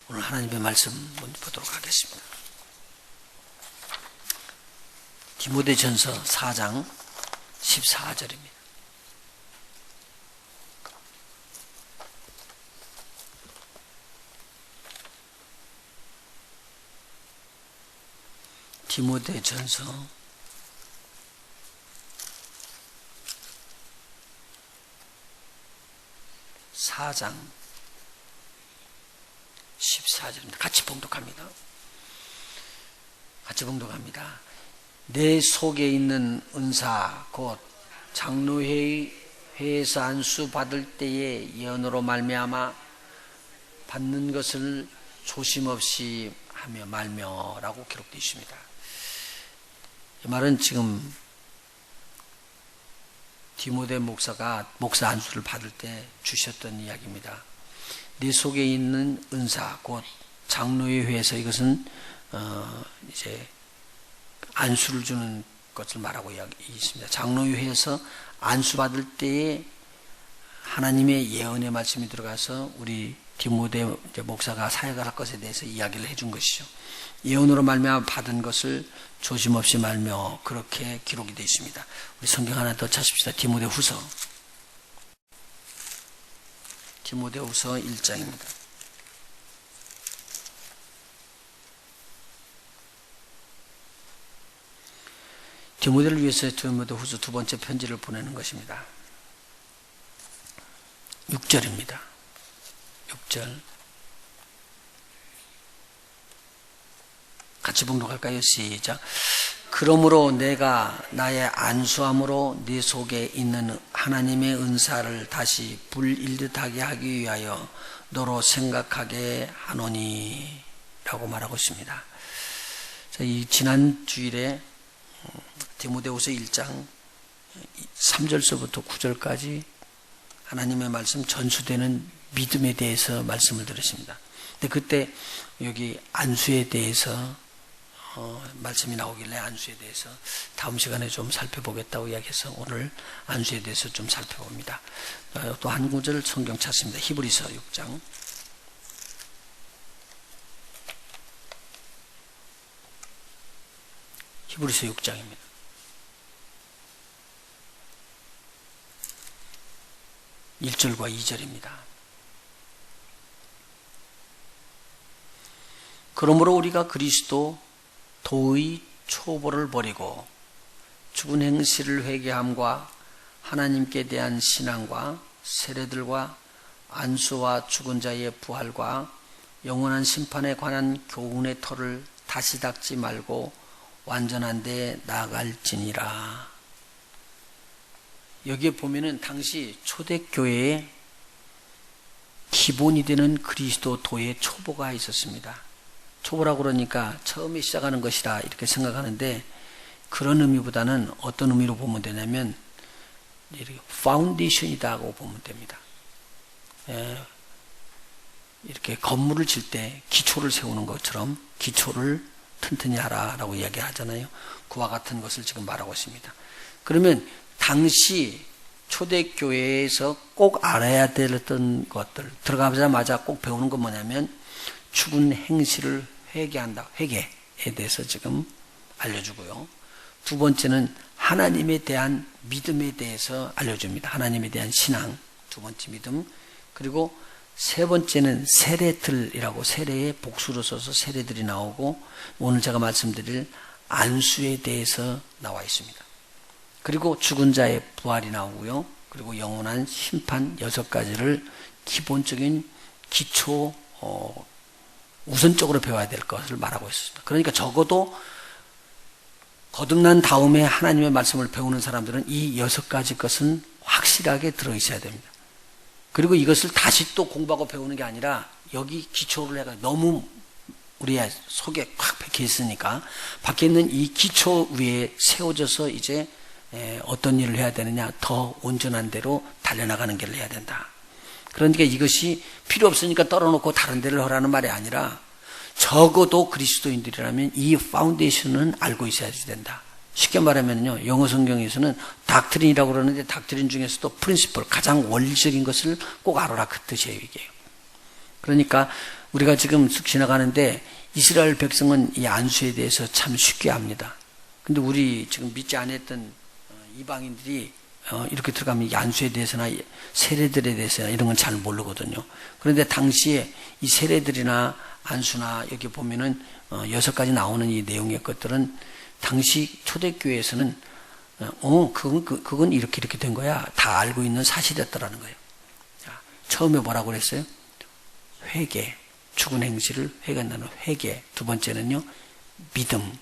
오늘 하나님의 말씀 보도록 하겠습니다. 디모데전서 4장 14절입니다. 디모데전서 4장 14절입니다. 같이 봉독합니다. 내 속에 있는 은사 곧 장로회에서 안수 받을 때의 예언으로 말미암아 받는 것을 조심없이 하며 말며라고 기록되어 있습니다. 이 말은 지금 디모데 목사가 목사 안수를 받을 때 주셨던 이야기입니다. 내 속에 있는 은사 곧 장로의 회에서 이것은 이제 안수를 주는 것을 말하고 있습니다. 장로의 회에서 안수 받을 때에 하나님의 예언의 말씀이 들어가서 우리 디모데 목사가 사역을 할 것에 대해서 이야기를 해준 것이죠. 예언으로 말미암아 받은 것을 조심없이 말며 그렇게 기록이 되어 있습니다. 우리 성경 하나 더 찾읍시다. 디모데후서 1장입니다. 디모데를 위해서 디모데후서 두 번째 편지를 보내는 것입니다. 6절입니다. 6절 같이 봉독할까요? 시작. 그러므로 내가 나의 안수함으로 네 속에 있는 하나님의 은사를 다시 불일듯하게 하기 위하여 너로 생각하게 하노니 라고 말하고 있습니다. 이 지난 주일에 디모데후서 1장 3절서부터 9절까지 하나님의 말씀 전수되는 믿음에 대해서 말씀을 드렸습니다. 근데 그때 여기 안수에 대해서 말씀이 나오길래 안수에 대해서 다음 시간에 좀 살펴보겠다고 이야기해서 오늘 안수에 대해서 좀 살펴봅니다. 또 한 구절 성경 찾습니다. 히브리서 6장 히브리서 6장입니다. 1절과 2절입니다. 그러므로 우리가 그리스도 도의 초보를 버리고 죽은 행실을 회개함과 하나님께 대한 신앙과 세례들과 안수와 죽은 자의 부활과 영원한 심판에 관한 교훈의 터를 다시 닦지 말고 완전한 데 나아갈지니라. 여기에 보면은 당시 초대교회에 기본이 되는 그리스도 도의 초보가 있었습니다. 초보라고 그러니까 처음에 시작하는 것이라 이렇게 생각하는데 그런 의미보다는 어떤 의미로 보면 되냐면 파운데이션이다고 보면 됩니다. 이렇게 건물을 질 때 기초를 세우는 것처럼 기초를 튼튼히 하라라고 이야기하잖아요. 그와 같은 것을 지금 말하고 있습니다. 그러면 당시 초대교회에서 꼭 알아야 되던 것들 들어가자마자 꼭 배우는 건 뭐냐면 죽은 행실을 회개한다. 회개에 대해서 지금 알려주고요. 두 번째는 하나님에 대한 믿음에 대해서 알려줍니다. 하나님에 대한 신앙, 두 번째 믿음. 그리고 세 번째는 세례들이라고 세례의 복수로 써서 세례들이 나오고 오늘 제가 말씀드릴 안수에 대해서 나와 있습니다. 그리고 죽은 자의 부활이 나오고요. 그리고 영원한 심판 6가지를 기본적인 기초 우선적으로 배워야 될 것을 말하고 있습니다. 그러니까 적어도 거듭난 다음에 하나님의 말씀을 배우는 사람들은 이 6가지 것은 확실하게 들어있어야 됩니다. 그리고 이것을 다시 또 공부하고 배우는 게 아니라 여기 기초를 해가 너무 우리 속에 확 박혀 있으니까 박혀 있는 이 기초 위에 세워져서 이제 어떤 일을 해야 되느냐 더 온전한 대로 달려나가는 길을 해야 된다. 그러니까 이것이 필요 없으니까 떨어놓고 다른 데를 하라는 말이 아니라 적어도 그리스도인들이라면 이 파운데이션은 알고 있어야 된다. 쉽게 말하면요, 영어 성경에서는 닥트린이라고 그러는데 닥트린 중에서도 프린시플, 가장 원리적인 것을 꼭 알아라 그 뜻이에요, 이게. 그러니까 우리가 지금 쓱 지나가는데 이스라엘 백성은 이 안수에 대해서 참 쉽게 압니다. 근데 우리 지금 믿지 않았던 이방인들이 이렇게 들어가면 이 안수에 대해서나 세례들에 대해서나 이런 건 잘 모르거든요. 그런데 당시에 이 세례들이나 안수나 여기 보면은 6가지 나오는 이 내용의 것들은 당시 초대교회에서는 그건 이렇게 된 거야. 다 알고 있는 사실이었더라는 거예요. 자, 처음에 뭐라고 그랬어요? 회개, 죽은 행실을 회개한다는 회개. 두 번째는요, 믿음.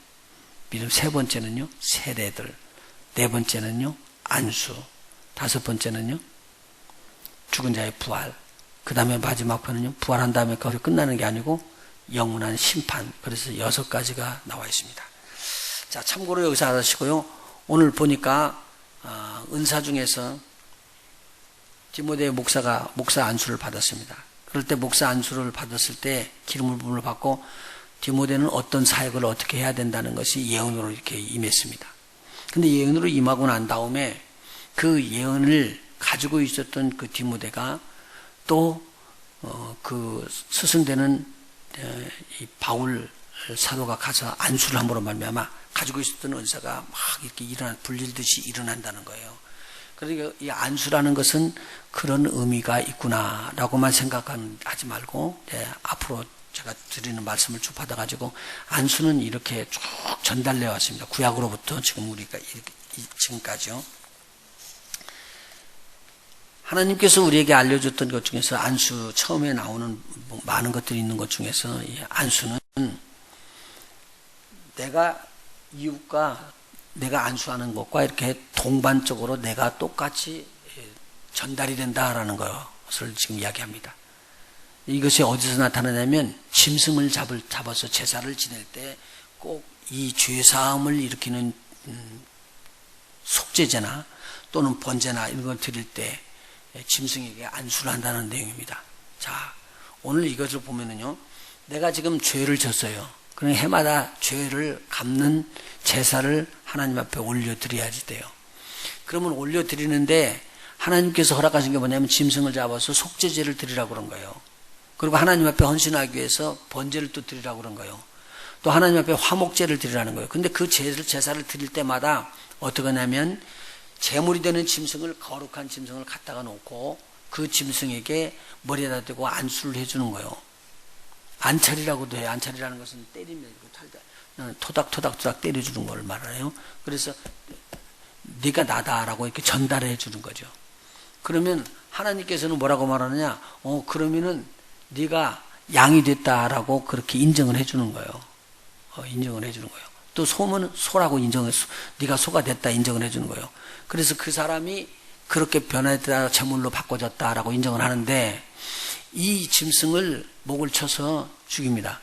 세 번째는요, 세례들. 네 번째는요, 안수. 다섯 번째는요, 죽은 자의 부활. 그 다음에 마지막 편은요, 부활한 다음에 거기서 끝나는 게 아니고 영원한 심판. 그래서 6가지가 나와 있습니다. 자, 참고로 여기서 알으시고요. 오늘 보니까 은사 중에서 디모데 목사 안수를 받았습니다. 그럴 때 목사 안수를 받았을 때 기름을 부음을 받고 디모데는 어떤 사역을 어떻게 해야 된다는 것이 예언으로 이렇게 임했습니다. 근데 예언으로 임하고 난 다음에 그 예언을 가지고 있었던 그 디모데가 또 그 스승되는 이 바울 사도가 가서 안수를 함으로 말미암아 가지고 있었던 은사가 막 이렇게 불릴듯이 일어난다는 거예요. 그러니까 이 안수라는 것은 그런 의미가 있구나라고만 생각하지 말고 앞으로 제가 드리는 말씀을 쭉 받아가지고 안수는 이렇게 쭉 전달되어 왔습니다. 구약으로부터 지금 우리가 지금까지요. 하나님께서 우리에게 알려줬던 것 중에서 안수 처음에 나오는 많은 것들이 있는 것 중에서 이 안수는 내가 이웃과 내가 안수하는 것과 이렇게 동반적으로 내가 똑같이 전달이 된다라는 것을 지금 이야기합니다. 이것이 어디서 나타나냐면 짐승을 잡아서 제사를 지낼 때 꼭 이 죄사함을 일으키는 속죄제나 또는 번제나 이런 걸 드릴 때 짐승에게 안수를 한다는 내용입니다. 자, 오늘 이것을 보면은요, 내가 지금 죄를 졌어요. 그러니 해마다 죄를 갚는 제사를 하나님 앞에 올려드려야지 돼요. 그러면 올려드리는데 하나님께서 허락하신 게 뭐냐면 짐승을 잡아서 속죄제를 드리라고 그런 거예요. 그리고 하나님 앞에 헌신하기 위해서 번제를 또 드리라고 그런 거예요. 또 하나님 앞에 화목제를 드리라는 거예요. 근데 그 제사를 드릴 때마다 어떻게 하냐면 제물이 되는 짐승을, 거룩한 짐승을 갖다가 놓고 그 짐승에게 머리에다 대고 안수를 해주는 거예요. 안찰이라고도 해요. 안찰이라는 것은 때리면 토닥토닥 때려주는 걸 말해요. 그래서 네가 나다라고 이렇게 전달해 주는 거죠. 그러면 하나님께서는 뭐라고 말하느냐? 그러면은 네가 양이 됐다라고 그렇게 인정을 해주는 거예요. 인정을 해주는 거예요. 또 소는 소라고 네가 소가 됐다 인정을 해주는 거예요. 그래서 그 사람이 그렇게 변화했다, 제물로 바꿔졌다라고 인정을 하는데 이 짐승을 목을 쳐서 죽입니다.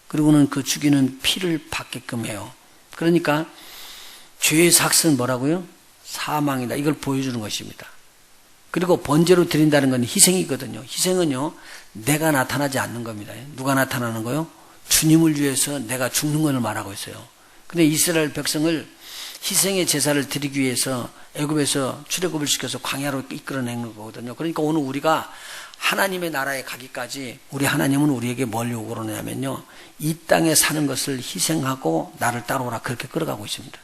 그리고는 그 죽이는 피를 받게끔 해요. 그러니까 죄의 삭은 뭐라고요? 사망이다. 이걸 보여주는 것입니다. 그리고 번제로 드린다는 건 희생이거든요. 희생은요, 내가 나타나지 않는 겁니다. 누가 나타나는 거요? 주님을 위해서 내가 죽는 것을 말하고 있어요. 근데 이스라엘 백성을 희생의 제사를 드리기 위해서 애굽에서 출애굽을 시켜서 광야로 이끌어내는 거거든요. 그러니까 오늘 우리가 하나님의 나라에 가기까지 우리 하나님은 우리에게 뭘 요구를 하냐면요, 이 땅에 사는 것을 희생하고 나를 따라오라, 그렇게 끌어가고 있습니다.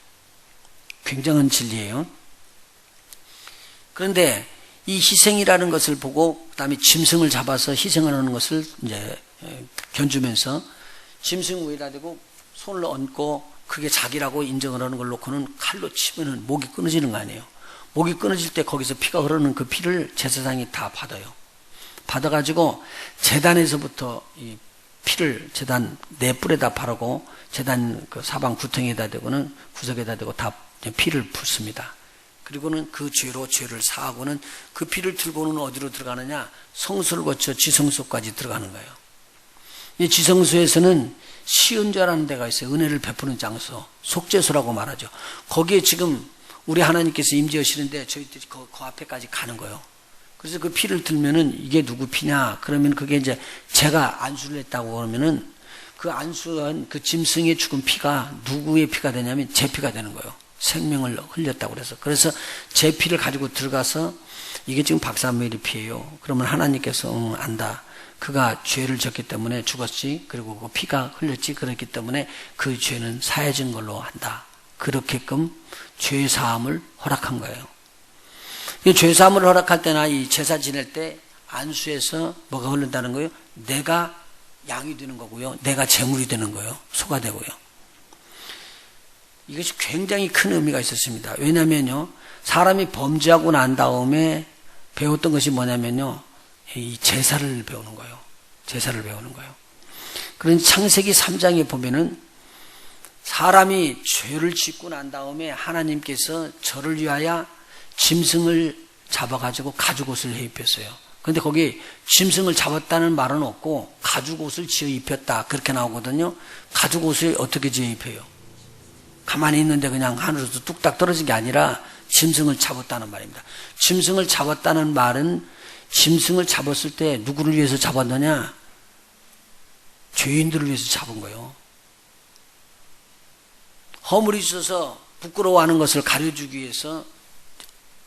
굉장한 진리예요. 그런데 이 희생이라는 것을 보고 그다음에 짐승을 잡아서 희생하는 것을 이제 견주면서 짐승 위에다 대고 손을 얹고 그게 자기라고 인정을 하는 걸 놓고는 칼로 치면은 목이 끊어지는 거 아니에요. 목이 끊어질 때 거기서 피가 흐르는 그 피를 제사장이 다 받아요. 받아가지고 제단에서부터 이 피를 제단 네 뿔에다 바르고 제단 그 사방 구덩이에다 대고는 구석에다 대고 다 피를 붓습니다. 그리고는 그 죄로 죄를 사하고는 그 피를 들고는 어디로 들어가느냐? 성소를 거쳐 지성소까지 들어가는 거예요. 이 지성소에서는 시은좌라는 데가 있어요. 은혜를 베푸는 장소, 속죄소라고 말하죠. 거기에 지금 우리 하나님께서 임재하시는데 저희들이 그 앞에까지 가는 거예요. 그래서 그 피를 들면은 이게 누구 피냐? 그러면 그게 이제 제가 안수를 했다고 그러면은 그 안수한 그 짐승의 죽은 피가 누구의 피가 되냐면 제 피가 되는 거예요. 생명을 흘렸다고 그래서 제 피를 가지고 들어가서 이게 지금 박사메리 피예요. 그러면 하나님께서 안다. 그가 죄를 졌기 때문에 죽었지, 그리고 그 피가 흘렸지, 그렇기 때문에 그 죄는 사해진 걸로 한다. 그렇게끔 죄 사함을 허락한 거예요. 이 죄 사함을 허락할 때나 이 제사 지낼 때 안수에서 뭐가 흐른다는 거예요? 내가 양이 되는 거고요. 내가 제물이 되는 거예요. 소가 되고요. 이것이 굉장히 큰 의미가 있었습니다. 왜냐면요, 사람이 범죄하고 난 다음에 배웠던 것이 뭐냐면요, 이 제사를 배우는 거예요. 제사를 배우는 거예요. 그런 창세기 3장에 보면은 사람이 죄를 짓고 난 다음에 하나님께서 저를 위하여 짐승을 잡아가지고 가죽옷을 해 입혔어요. 그런데 거기 짐승을 잡았다는 말은 없고 가죽옷을 지어 입혔다, 그렇게 나오거든요. 가죽옷을 어떻게 지어 입혀요? 가만히 있는데 그냥 하늘에서 뚝딱 떨어진 게 아니라 짐승을 잡았다는 말입니다. 짐승을 잡았다는 말은 짐승을 잡았을 때 누구를 위해서 잡았느냐? 죄인들을 위해서 잡은 거예요. 허물이 있어서 부끄러워하는 것을 가려주기 위해서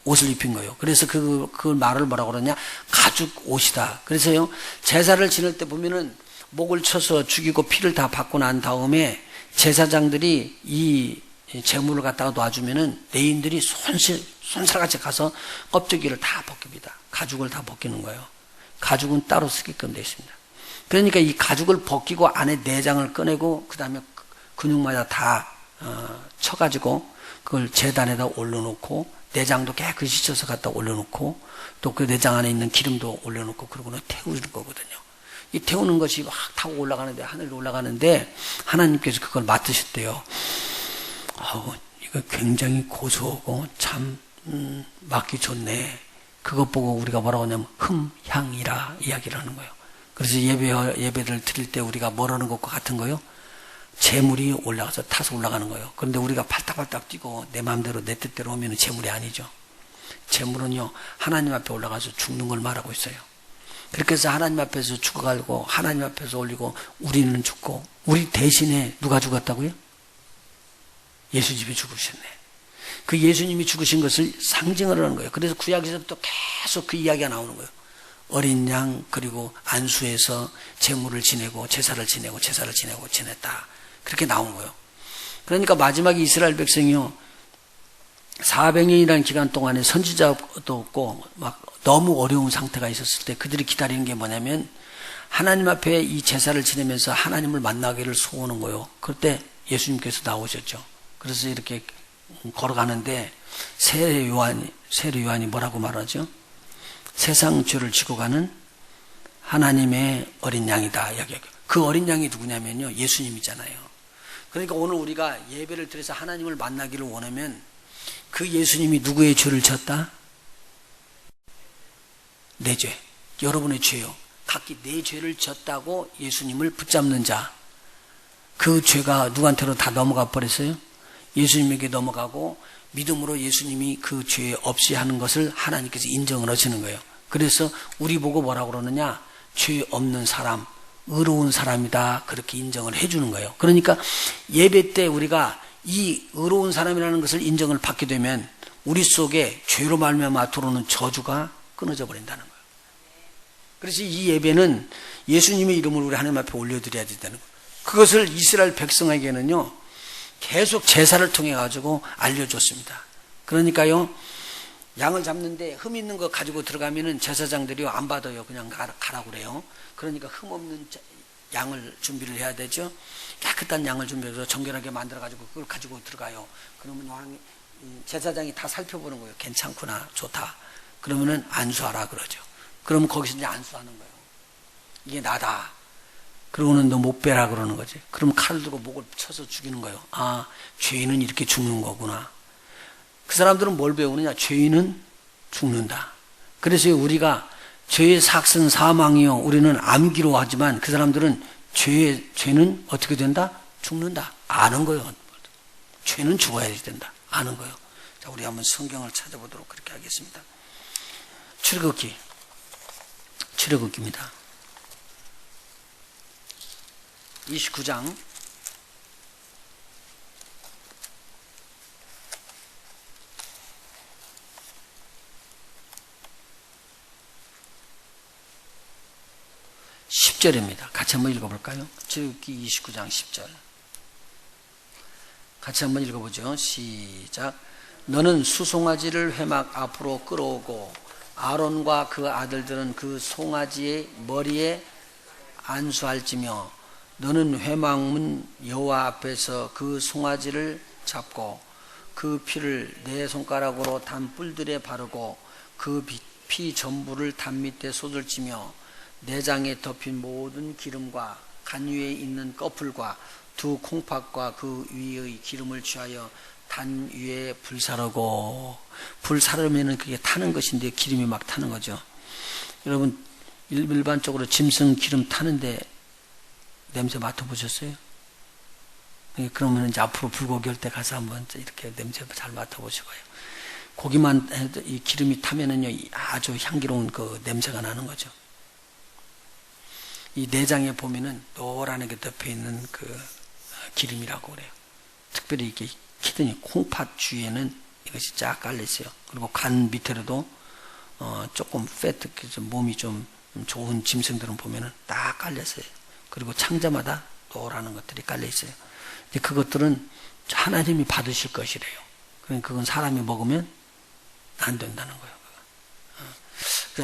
옷을 입힌 거예요. 그래서 그 말을 뭐라고 그러냐? 가죽 옷이다. 그래서요, 제사를 지낼 때 보면은 목을 쳐서 죽이고 피를 다 받고 난 다음에 제사장들이 이 제물을 갖다가 놔주면은 레인들이 손살같이 가서 껍데기를 다 벗깁니다. 가죽을 다 벗기는 거예요. 가죽은 따로 쓰게끔 되어 있습니다. 그러니까 이 가죽을 벗기고 안에 내장을 꺼내고 그 다음에 근육마다 다 쳐가지고 그걸 제단에다 올려놓고 내장도 깨끗이 씻어서 갖다 올려놓고 또 그 내장 안에 있는 기름도 올려놓고 그러고는 태우는 거거든요. 이 태우는 것이 막 타고 올라가는데, 하늘로 올라가는데 하나님께서 그걸 맡으셨대요. 이거 굉장히 고소하고 참 맡기 좋네. 그것 보고 우리가 뭐라고 하냐면 흠향이라 이야기를 하는 거예요. 그래서 예배를 드릴 때 우리가 뭐라는 것과 같은 거예요? 재물이 올라가서 타서 올라가는 거예요. 그런데 우리가 팔딱팔딱 뛰고 내 마음대로 내 뜻대로 오면 재물이 아니죠. 재물은요, 하나님 앞에 올라가서 죽는 걸 말하고 있어요. 그렇게 해서 하나님 앞에서 죽어가지고 하나님 앞에서 올리고 우리는 죽고, 우리 대신에 누가 죽었다고요? 예수님이 죽으셨네. 그 예수님이 죽으신 것을 상징을 하는 거예요. 그래서 구약에서부터 계속 그 이야기가 나오는 거예요. 어린 양, 그리고 안수에서 제물을 지내고 제사를 지내고 제사를 지내고 지냈다, 그렇게 나온 거예요. 그러니까 마지막에 이스라엘 백성이요, 400년이라는 기간 동안에 선지자도 없고 막 너무 어려운 상태가 있었을 때 그들이 기다리는 게 뭐냐면 하나님 앞에 이 제사를 지내면서 하나님을 만나기를 소원한 거예요. 그때 예수님께서 나오셨죠. 그래서 이렇게 걸어가는데 세례 요한이 뭐라고 말하죠? 세상 죄를 지고 가는 하나님의 어린 양이다. 그 어린 양이 누구냐면요, 예수님이잖아요. 그러니까 오늘 우리가 예배를 드려서 하나님을 만나기를 원하면 그 예수님이 누구의 죄를 졌다? 내 죄, 여러분의 죄요. 각기 내 죄를 졌다고 예수님을 붙잡는 자, 그 죄가 누구한테로 다 넘어가 버렸어요? 예수님에게 넘어가고 믿음으로 예수님이 그 죄 없이 하는 것을 하나님께서 인정을 하시는 거예요. 그래서 우리 보고 뭐라고 그러느냐? 죄 없는 사람, 의로운 사람이다, 그렇게 인정을 해주는 거예요. 그러니까 예배 때 우리가 이 의로운 사람이라는 것을 인정을 받게 되면 우리 속에 죄로 말미암아 들어오는 저주가 끊어져 버린다는 거예요. 그래서 이 예배는 예수님의 이름을 우리 하나님 앞에 올려드려야 된다는 거예요. 그것을 이스라엘 백성에게는요, 계속 제사를 통해 가지고 알려줬습니다. 그러니까요, 양을 잡는데 흠 있는 거 가지고 들어가면은 제사장들이요, 안 받아요. 그냥 가라고 그래요. 그러니까 흠 없는 양을 준비를 해야 되죠. 깨끗한 양을 준비해서 정결하게 만들어 가지고 그걸 가지고 들어가요. 그러면 제사장이 다 살펴보는 거예요. 괜찮구나, 좋다. 그러면은 안수하라 그러죠. 그러면 거기서 이제 안수하는 거예요. 이게 나다. 그러고는 너 못 빼라 그러는 거지. 그럼 칼을 들고 목을 쳐서 죽이는 거예요. 아, 죄인은 이렇게 죽는 거구나. 그 사람들은 뭘 배우느냐? 죄인은 죽는다. 그래서 우리가 죄의 삭은 사망이요, 우리는 암기로 하지만 그 사람들은 죄는 어떻게 된다? 죽는다. 아는 거예요. 죄는 죽어야 된다. 아는 거예요. 자, 우리 한번 성경을 찾아보도록 그렇게 하겠습니다. 출애굽기입니다. 29장 10절입니다. 같이 한번 읽어볼까요? 출애굽기 29장 10절. 같이 한번 읽어보죠. 시작. 너는 수송아지를 회막 앞으로 끌어오고 아론과 그 아들들은 그 송아지의 머리에 안수할지며 너는 회막문 여호와 앞에서 그 송아지를 잡고 그 피를 네 손가락으로 단 뿔들에 바르고 그 피 전부를 단 밑에 쏟을지며 내장에 덮인 모든 기름과 간 위에 있는 꺼풀과 두 콩팥과 그 위의 기름을 취하여 단 위에 불사르고, 불사르면은 그게 타는 것인데 기름이 막 타는 거죠. 여러분 일반적으로 짐승 기름 타는데 냄새 맡아보셨어요? 그러면 이제 앞으로 불고기 할 때 가서 한번 이렇게 냄새 잘 맡아보시고요. 고기만 해도 이 기름이 타면은요 아주 향기로운 그 냄새가 나는 거죠. 이 내장에 보면은 노란하게 덮여 있는 그 기름이라고 그래요. 특별히 이렇게 키더니 콩팥 주위에는 이것이 쫙 깔려 있어요. 그리고 간 밑에로도 조금 패트, 몸이 좀 좋은 짐승들은 보면은 딱 깔려 있어요. 그리고 창자마다 노라는 것들이 깔려 있어요. 이제 그것들은 하나님이 받으실 것이래요. 그러니까 그건 사람이 먹으면 안 된다는 거예요.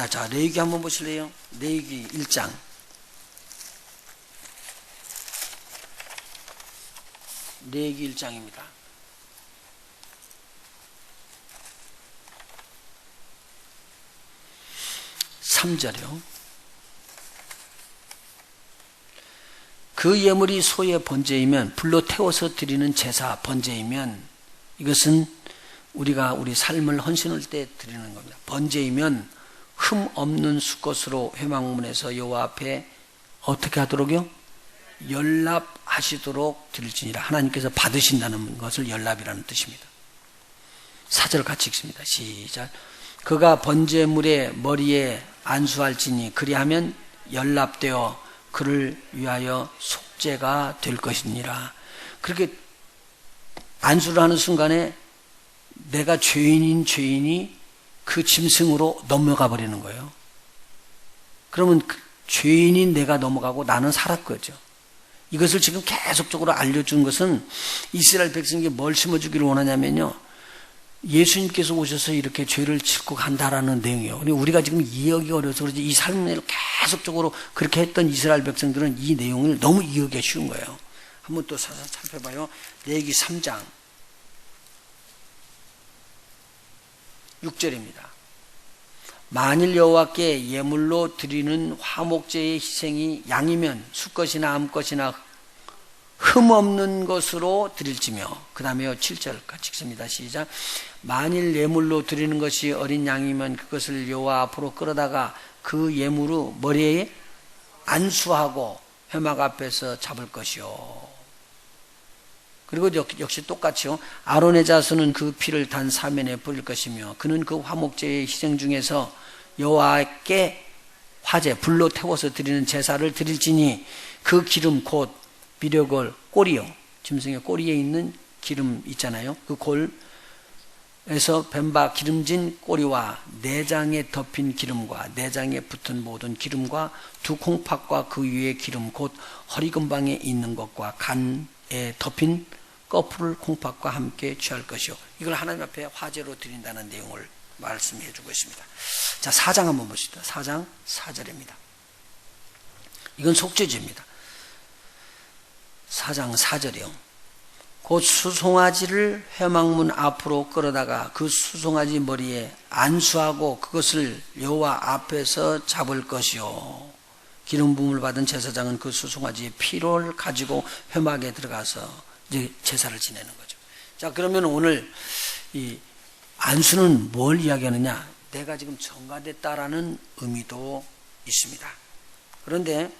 자, 레위기 한번 보실래요? 레위기 1장. 레위기 1장입니다. 3절이요. 그 예물이 소의 번제이면 불로 태워서 드리는 제사 번제이면 이것은 우리가 우리 삶을 헌신할 때 드리는 겁니다. 번제이면 흠 없는 수것으로 회막문에서 여호와 앞에 어떻게 하도록요? 연락하시도록 드릴지니라. 하나님께서 받으신다는 것을 연락이라는 뜻입니다. 4절 같이 읽습니다. 시작. 그가 번제물의 머리에 안수할지니 그리하면 연락되어 그를 위하여 속죄가 될 것이니라. 그렇게 안수를 하는 순간에 내가 죄인이 그 짐승으로 넘어가 버리는 거예요. 그러면 그 죄인인 내가 넘어가고 나는 살았거죠. 이것을 지금 계속적으로 알려준 것은 이스라엘 백성에게 뭘 심어주기를 원하냐면요, 예수님께서 오셔서 이렇게 죄를 짓고 간다라는 내용이에요. 우리가 지금 이해하기 어려서 그러지 이 삶을 계속적으로 그렇게 했던 이스라엘 백성들은 이 내용을 너무 이해하기 쉬운 거예요. 한번 또 살펴봐요. 레위기 3장 6절입니다. 만일 여호와께 예물로 드리는 화목제의 희생이 양이면 수것이나 암것이나 흠없는 것으로 드릴지며, 그 다음에요 7절 같이 읽습니다. 시작. 만일 예물로 드리는 것이 어린 양이면 그것을 여호와 앞으로 끌어다가 그 예물을 머리에 안수하고 회막 앞에서 잡을 것이요. 그리고 역시 똑같이요. 아론의 자손은 그 피를 단 사면에 뿌릴 것이며 그는 그 화목제의 희생 중에서 여호와께 화제 불로 태워서 드리는 제사를 드릴지니 그 기름 곧 미력을 꼬리요. 짐승의 꼬리에 있는 기름 있잖아요. 그 골에서 뱀바 기름진 꼬리와 내장에 덮인 기름과 내장에 붙은 모든 기름과 두 콩팥과 그 위에 기름 곧 허리 근방에 있는 것과 간에 덮인 꺼풀 콩팥과 함께 취할 것이요. 이걸 하나님 앞에 화제로 드린다는 내용을 말씀해 주고 있습니다. 자, 4장 한번 보시죠. 4장 4절입니다. 이건 속죄제입니다. 4장 4절이요. 곧 수송아지를 회막문 앞으로 끌어다가 그 수송아지 머리에 안수하고 그것을 여호와 앞에서 잡을 것이요. 기름 부음을 받은 제사장은 그 수송아지의 피를 가지고 회막에 들어가서 이제 제사를 지내는 거죠. 자, 그러면 오늘 이 안수는 뭘 이야기하느냐? 내가 지금 정가됐다라는 의미도 있습니다. 그런데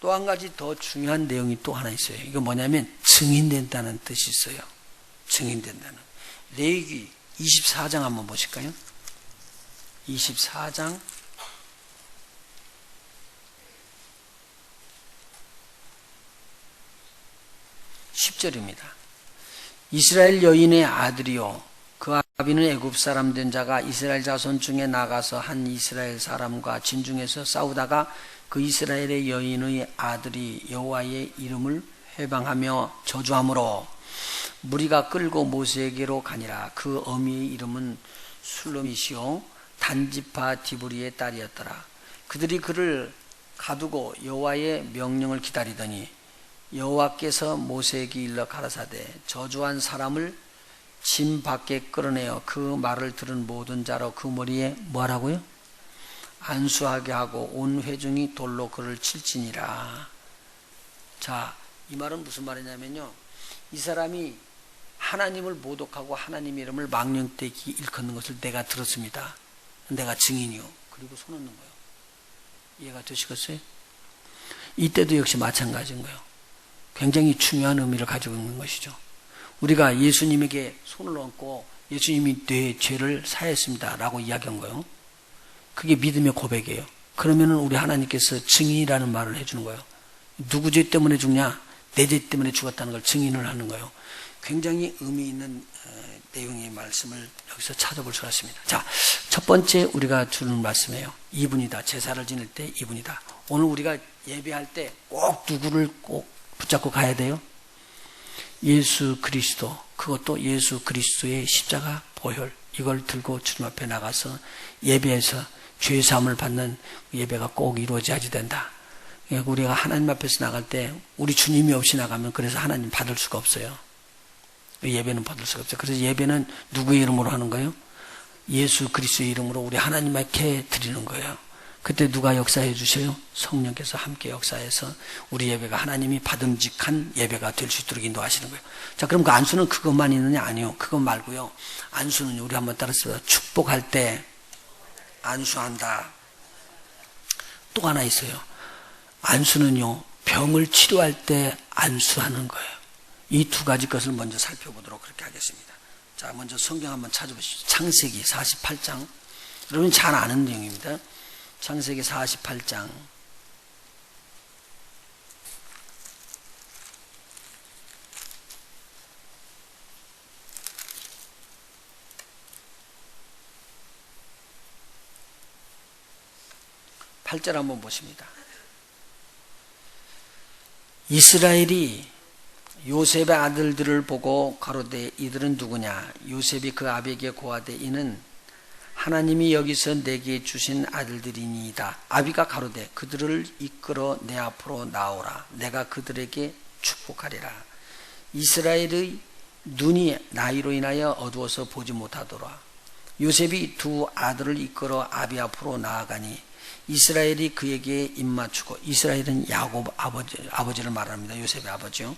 또 한 가지 더 중요한 내용이 또 하나 있어요. 이거 뭐냐면 증인된다는 뜻이 있어요. 증인된다는. 레위기 24장 한번 보실까요? 24장 10절입니다. 이스라엘 여인의 아들이요 그 아비는 애굽 사람 된 자가 이스라엘 자손 중에 나가서 한 이스라엘 사람과 진중에서 싸우다가 그 이스라엘의 여인의 아들이 여호와의 이름을 회방하며 저주함으로 무리가 끌고 모세에게로 가니라. 그 어미의 이름은 술로밋이요 단지파 디브리의 딸이었더라. 그들이 그를 가두고 여호와의 명령을 기다리더니 여호와께서 모세에게 일러 가라사대 저주한 사람을 짐 밖에 끌어내어 그 말을 들은 모든 자로 그 머리에 뭐하라고요? 안수하게 하고 온 회중이 돌로 그를 칠지니라. 자, 이 말은 무슨 말이냐면요, 이 사람이 하나님을 모독하고 하나님 이름을 망령되게 일컫는 것을 내가 들었습니다. 내가 증인이요. 그리고 손 얹는 거예요. 이해가 되시겠어요? 이때도 역시 마찬가지인 거예요. 굉장히 중요한 의미를 가지고 있는 것이죠. 우리가 예수님에게 손을 얹고 예수님이 내 죄를 사했습니다 라고 이야기한 거예요. 그게 믿음의 고백이에요. 그러면은 우리 하나님께서 증인이라는 말을 해주는 거예요. 누구 죄 때문에 죽냐? 내 죄 때문에 죽었다는 걸 증인을 하는 거예요. 굉장히 의미 있는 내용의 말씀을 여기서 찾아볼 수가 있습니다. 자, 첫 번째 우리가 주는 말씀이에요. 이분이다. 제사를 지낼 때 이분이다. 오늘 우리가 예배할 때 꼭 누구를 꼭 붙잡고 가야 돼요? 예수 그리스도, 그것도 예수 그리스도의 십자가 보혈, 이걸 들고 주님 앞에 나가서 예배에서 죄사함을 받는 예배가 꼭 이루어져야 된다. 우리가 하나님 앞에서 나갈 때 우리 주님이 없이 나가면 그래서 하나님 받을 수가 없어요. 예배는 받을 수가 없어요. 그래서 예배는 누구의 이름으로 하는 거예요? 예수 그리스도의 이름으로 우리 하나님께 드리는 거예요. 그때 누가 역사해 주세요? 성령께서 함께 역사해서 우리 예배가 하나님이 받음직한 예배가 될 수 있도록 인도하시는 거예요. 자, 그럼 그 안수는 그것만 있느냐? 아니요. 그것 말고요. 안수는 우리 한번 따라서 축복할 때 안수한다. 또 하나 있어요. 안수는요, 병을 치료할 때 안수하는 거예요. 이 두 가지 것을 먼저 살펴보도록 그렇게 하겠습니다. 자, 먼저 성경 한번 찾아보시죠. 창세기 48장. 여러분 잘 아는 내용입니다. 창세기 48장. 팔 절 한번 보십니다. 이스라엘이 요셉의 아들들을 보고 가로되 이들은 누구냐? 요셉이 그 아비에게 고하되 이는 하나님이 여기서 내게 주신 아들들이니이다. 아비가 가로되 그들을 이끌어 내 앞으로 나오라. 내가 그들에게 축복하리라. 이스라엘의 눈이 나이로 인하여 어두워서 보지 못하더라. 요셉이 두 아들을 이끌어 아비 앞으로 나아가니 이스라엘이 그에게 입맞추고, 이스라엘은 야곱 아버지를 말합니다. 요셉의 아버지요.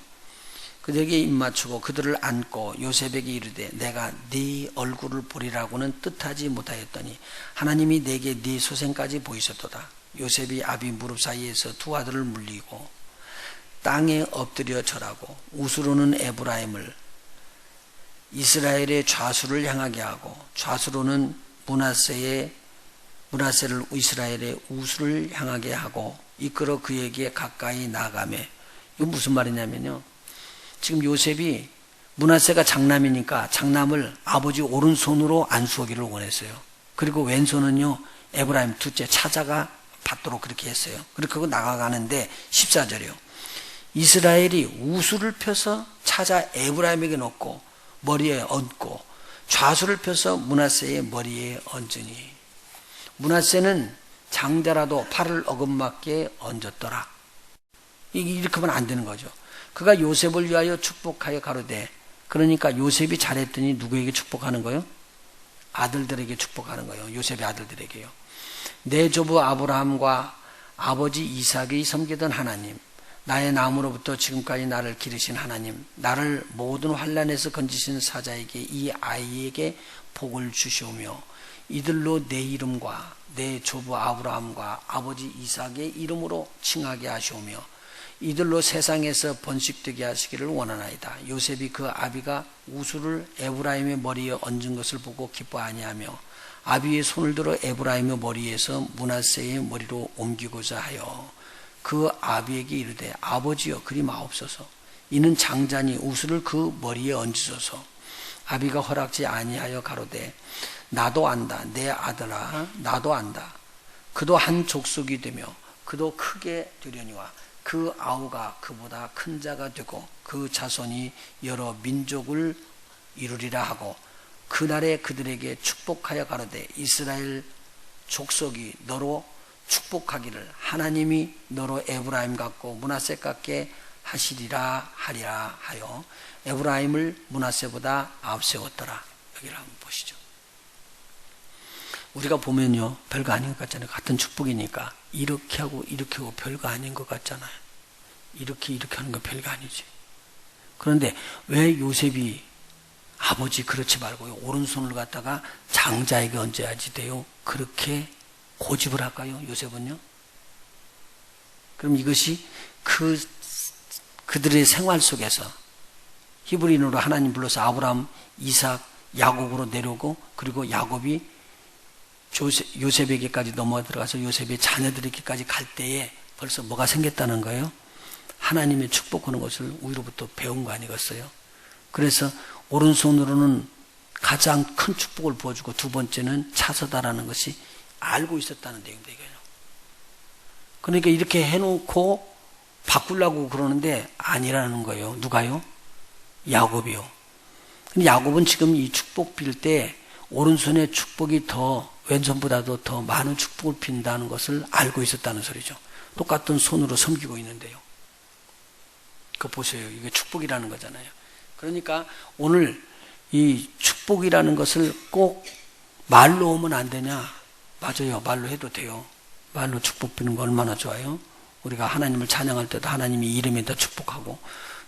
그들에게 입맞추고 그들을 안고 요셉에게 이르되 내가 네 얼굴을 보리라고는 뜻하지 못하였더니 하나님이 내게 네 소생까지 보이셨도다. 요셉이 아비 무릎 사이에서 두 아들을 물리고 땅에 엎드려 절하고 우스로는 에브라임을 이스라엘의 좌수를 향하게 하고 좌수로는 므낫세를 이스라엘의 우수를 향하게 하고 이끌어 그에게 가까이 나가매. 이건 무슨 말이냐면요, 지금 요셉이 므낫세가 장남이니까 장남을 아버지 오른손으로 안수하기를 원했어요. 그리고 왼손은요 에브라임 둘째 차자가 받도록 그렇게 했어요. 그리고 나가가는데 14절이요. 이스라엘이 우수를 펴서 차자 에브라임에게 놓고 머리에 얹고 좌수를 펴서 므낫세의 머리에 얹으니 므낫세는 장자라도 팔을 어긋맞게 얹었더라. 이렇게 하면 안 되는 거죠. 그가 요셉을 위하여 축복하여 가로되, 그러니까 요셉이 잘했더니 누구에게 축복하는 거예요? 아들들에게 축복하는 거예요. 요셉의 아들들에게요. 내 조부 아브라함과 아버지 이삭이 섬기던 하나님, 나의 나무로부터 지금까지 나를 기르신 하나님, 나를 모든 환난에서 건지신 사자에게 이 아이에게 복을 주시오며 이들로 내 이름과 내 조부 아브라함과 아버지 이삭의 이름으로 칭하게 하시오며 이들로 세상에서 번식되게 하시기를 원하나이다. 요셉이 그 아비가 우수를 에브라임의 머리에 얹은 것을 보고 기뻐 아니하며 아비의 손을 들어 에브라임의 머리에서 므낫세의 머리로 옮기고자 하여 그 아비에게 이르되 아버지여 그리 마옵소서. 이는 장자니 우수를 그 머리에 얹으소서. 아비가 허락지 아니하여 가로되 나도 안다. 내 아들아 나도 안다. 그도 한 족속이 되며 그도 크게 되려니와 그 아우가 그보다 큰 자가 되고 그 자손이 여러 민족을 이루리라 하고 그날에 그들에게 축복하여 가로되 이스라엘 족속이 너로 축복하기를 하나님이 너로 에브라임 같고 므낫세 같게 하시리라 하리라 하여 에브라임을 므낫세보다 앞세웠더라. 여기를 한번 보시죠. 우리가 보면요 별거 아닌 것 같잖아요. 같은 축복이니까 이렇게 하고 별거 아닌 것 같잖아요. 이렇게 하는 거 별거 아니지. 그런데 왜 요셉이 아버지 그렇지 말고요 오른손을 갖다가 장자에게 얹어야지 돼요 그렇게 고집을 할까요? 요셉은요? 그럼 이것이 그들의 생활 속에서 히브리인으로 하나님 불러서 아브라함, 이삭, 야곱으로 내려오고 그리고 야곱이 요셉에게까지 넘어 들어가서 요셉의 자녀들에게까지 갈 때에 벌써 뭐가 생겼다는 거예요? 하나님의 축복하는 것을 우리로부터 배운 거 아니겠어요? 그래서 오른손으로는 가장 큰 축복을 부어주고 두 번째는 차서다라는 것이 알고 있었다는 내용입니다. 그러니까 이렇게 해놓고 바꾸려고 그러는데 아니라는 거예요. 누가요? 야곱이요. 근데 야곱은 지금 이 축복 빌 때 오른손에 축복이 더 왼손보다도 더 많은 축복을 빈다는 것을 알고 있었다는 소리죠. 똑같은 손으로 섬기고 있는데요. 그거 보세요. 이게 축복이라는 거잖아요. 그러니까 오늘 이 축복이라는 것을 꼭 말로 오면 안 되냐? 맞아요. 말로 해도 돼요. 말로 축복 비는 거 얼마나 좋아요? 우리가 하나님을 찬양할 때도 하나님이 이름에다 축복하고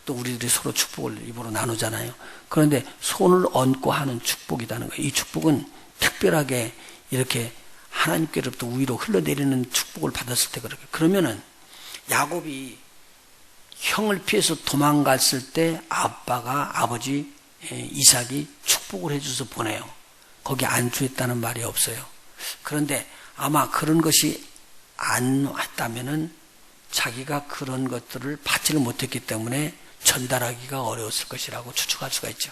또 우리들이 서로 축복을 입으로 나누잖아요. 그런데 손을 얹고 하는 축복이라는 거예요. 이 축복은 특별하게 이렇게 하나님께로부터 위로 흘러내리는 축복을 받았을 때 그렇게. 그러면은 야곱이 형을 피해서 도망갔을 때 아버지 이삭이 축복을 해줘서 보내요. 거기 안주했다는 말이 없어요. 그런데 아마 그런 것이 안 왔다면은 자기가 그런 것들을 받지를 못했기 때문에 전달하기가 어려웠을 것이라고 추측할 수가 있죠.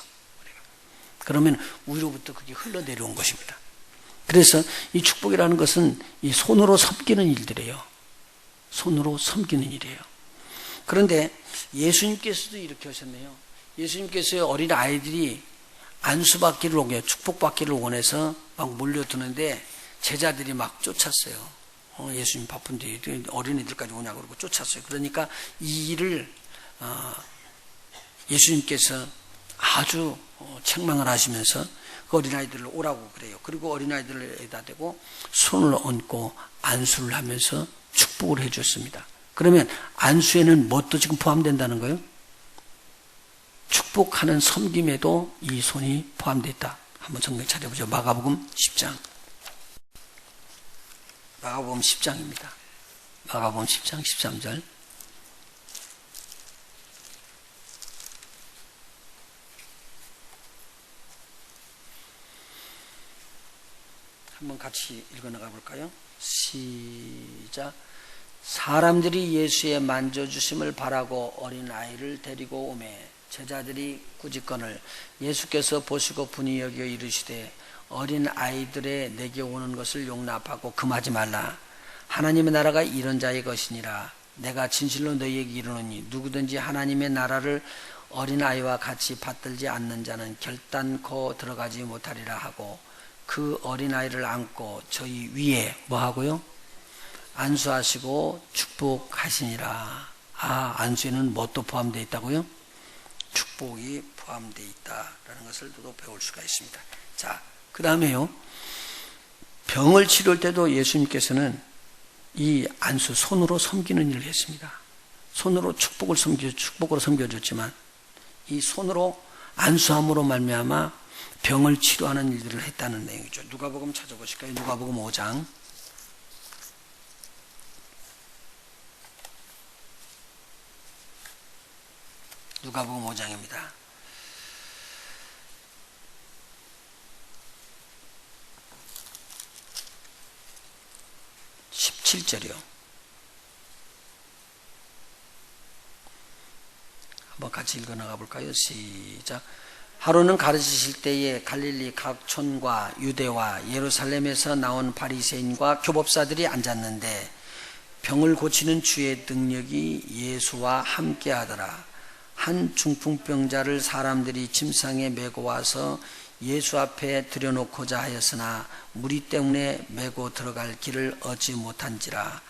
그러면 위로부터 그게 흘러내려온 것입니다. 그래서 이 축복이라는 것은 이 손으로 섬기는 일들이에요. 손으로 섬기는 일이에요. 그런데 예수님께서도 이렇게 하셨네요. 예수님께서 어린 아이들이 안수받기를 원해요. 축복받기를 원해서 막 몰려드는데 제자들이 막 쫓았어요. 예수님 바쁜데 어린이들까지 오냐고 그러고 쫓았어요. 그러니까 이 일을 예수님께서 아주 책망을 하시면서 그 어린아이들을 오라고 그래요. 그리고 어린아이들에다 대고 손을 얹고 안수를 하면서 축복을 해줬습니다. 그러면 안수에는 뭣도 지금 포함된다는 거예요? 축복하는 섬김에도 이 손이 포함되어 있다. 한번 성경 찾아보죠. 마가복음 10장. 마가복음 10장입니다. 마가복음 10장 13절. 한번 같이 읽어나가 볼까요? 시작. 사람들이 예수의 만져주심을 바라고 어린아이를 데리고 오매 제자들이 꾸짖거늘 예수께서 보시고 분이 여겨 이르시되 어린아이들의 내게 오는 것을 용납하고 금하지 말라. 하나님의 나라가 이런 자의 것이니라. 내가 진실로 너희에게 이르노니 누구든지 하나님의 나라를 어린아이와 같이 받들지 않는 자는 결단코 들어가지 못하리라 하고 그 어린아이를 안고 저희 위에 뭐하고요? 안수하시고 축복하시니라. 안수에는 뭣도 포함되어 있다고요? 축복이 포함되어 있다라는 것을 또 배울 수가 있습니다. 자, 그 다음에요. 병을 치료할 때도 예수님께서는 이 안수, 손으로 섬기는 일을 했습니다. 손으로 축복으로 섬겨줬지만 이 손으로 안수함으로 말미암아 병을 치료하는 일들을 했다는 내용이죠. 누가복음 찾아보실까요? 누가복음 5장. 누가복음 5장입니다. 17절이요. 한번 같이 읽어나가 볼까요? 시작. 하루는 가르치실 때에 갈릴리 각 촌과 유대와 예루살렘에서 나온 바리새인과 교법사들이 앉았는데 병을 고치는 주의 능력이 예수와 함께 하더라. 한 중풍병자를 사람들이 침상에 메고 와서 예수 앞에 들여놓고자 하였으나 무리 때문에 메고 들어갈 길을 얻지 못한지라.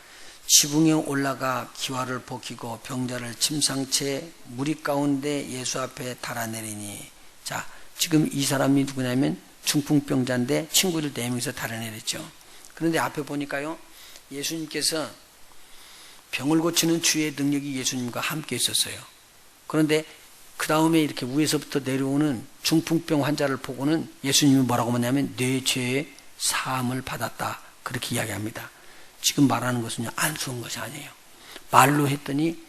지붕에 올라가 기와를 벗기고 병자를 침상채 무리 가운데 예수 앞에 달아내리니. 자, 지금 이 사람이 누구냐면 중풍병자인데 친구들 4명이서 달아내렸죠. 그런데 앞에 보니까요, 예수님께서 병을 고치는 주의 능력이 예수님과 함께 있었어요. 그런데 그 다음에 이렇게 위에서부터 내려오는 중풍병 환자를 보고는 예수님이 뭐라고 하냐면 내 죄의 사함을 받았다, 그렇게 이야기합니다. 지금 말하는 것은요, 안수한 것이 아니에요. 말로 했더니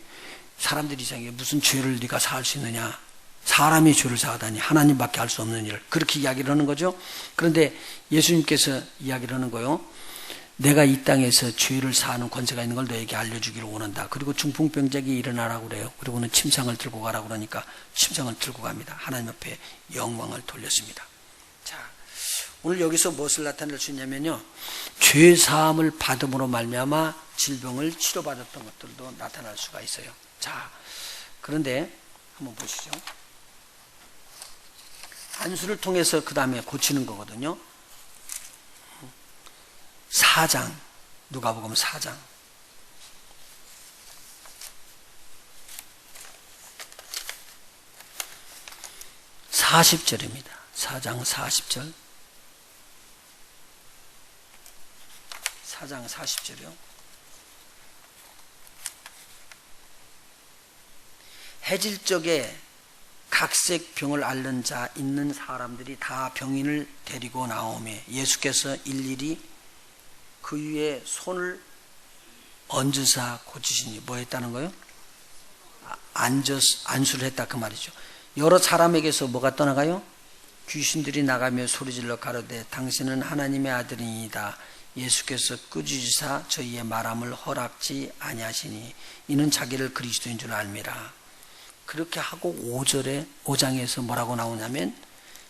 사람들이 이상해. 무슨 죄를 네가 사할 수 있느냐, 사람의 죄를 사하다니, 하나님밖에 할 수 없는 일을, 그렇게 이야기를 하는 거죠. 그런데 예수님께서 이야기를 하는 거요, 내가 이 땅에서 죄를 사하는 권세가 있는 걸 너에게 알려주기를 원한다. 그리고 중풍병자에게 일어나라고 그래요. 그리고는 침상을 들고 가라고 그러니까 침상을 들고 갑니다. 하나님 앞에 영광을 돌렸습니다. 자, 오늘 여기서 무엇을 나타낼 수 있냐면요, 죄 사함을 받음으로 말미암아 질병을 치료받았던 것들도 나타날 수가 있어요. 자, 그런데 한번 보시죠. 안수를 통해서 그 다음에 고치는 거거든요. 4장, 누가복음 4장. 40절입니다. 4장 40절. 4장 40절이요. 해질 적에 각색 병을 앓는 자 있는 사람들이 다 병인을 데리고 나오매 예수께서 일일이 그 위에 손을 얹으사 고치시니. 뭐 했다는 거예요? 안수를 했다, 그 말이죠. 여러 사람에게서 뭐가 떠나가요? 귀신들이 나가며 소리질러 가로되 당신은 하나님의 아들이니이다. 예수께서 꾸짖으사 저희의 말함을 허락지 아니하시니 이는 자기를 그리스도인 줄 알미라. 그렇게 하고 5장에서 뭐라고 나오냐면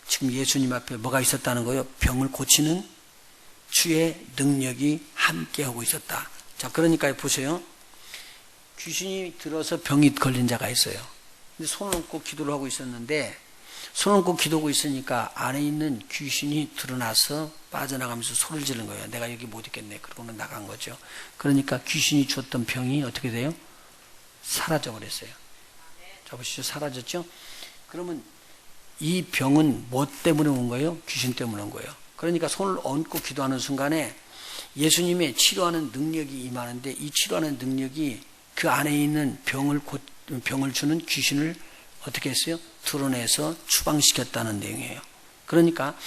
지금 예수님 앞에 뭐가 있었다는 거예요? 병을 고치는 주의 능력이 함께하고 있었다. 자, 그러니까 보세요. 귀신이 들어서 병이 걸린 자가 있어요. 근데 손을 얹고 기도를 하고 있었는데, 손을 얹고 기도하고 있으니까 안에 있는 귀신이 드러나서 빠져나가면서 소리를 지르는 거예요. 내가 여기 못 있겠네. 그러고는 나간 거죠. 그러니까 귀신이 줬던 병이 어떻게 돼요? 사라져 버렸어요. 자, 보시죠. 사라졌죠? 그러면 이 병은 뭐 때문에 온 거예요? 귀신 때문에 온 거예요. 그러니까 손을 얹고 기도하는 순간에 예수님의 치료하는 능력이 임하는데, 이 치료하는 능력이 그 안에 있는 병을 주는 귀신을 어떻게 했어요? 드러내서 추방시켰다는 내용이에요. 그러니까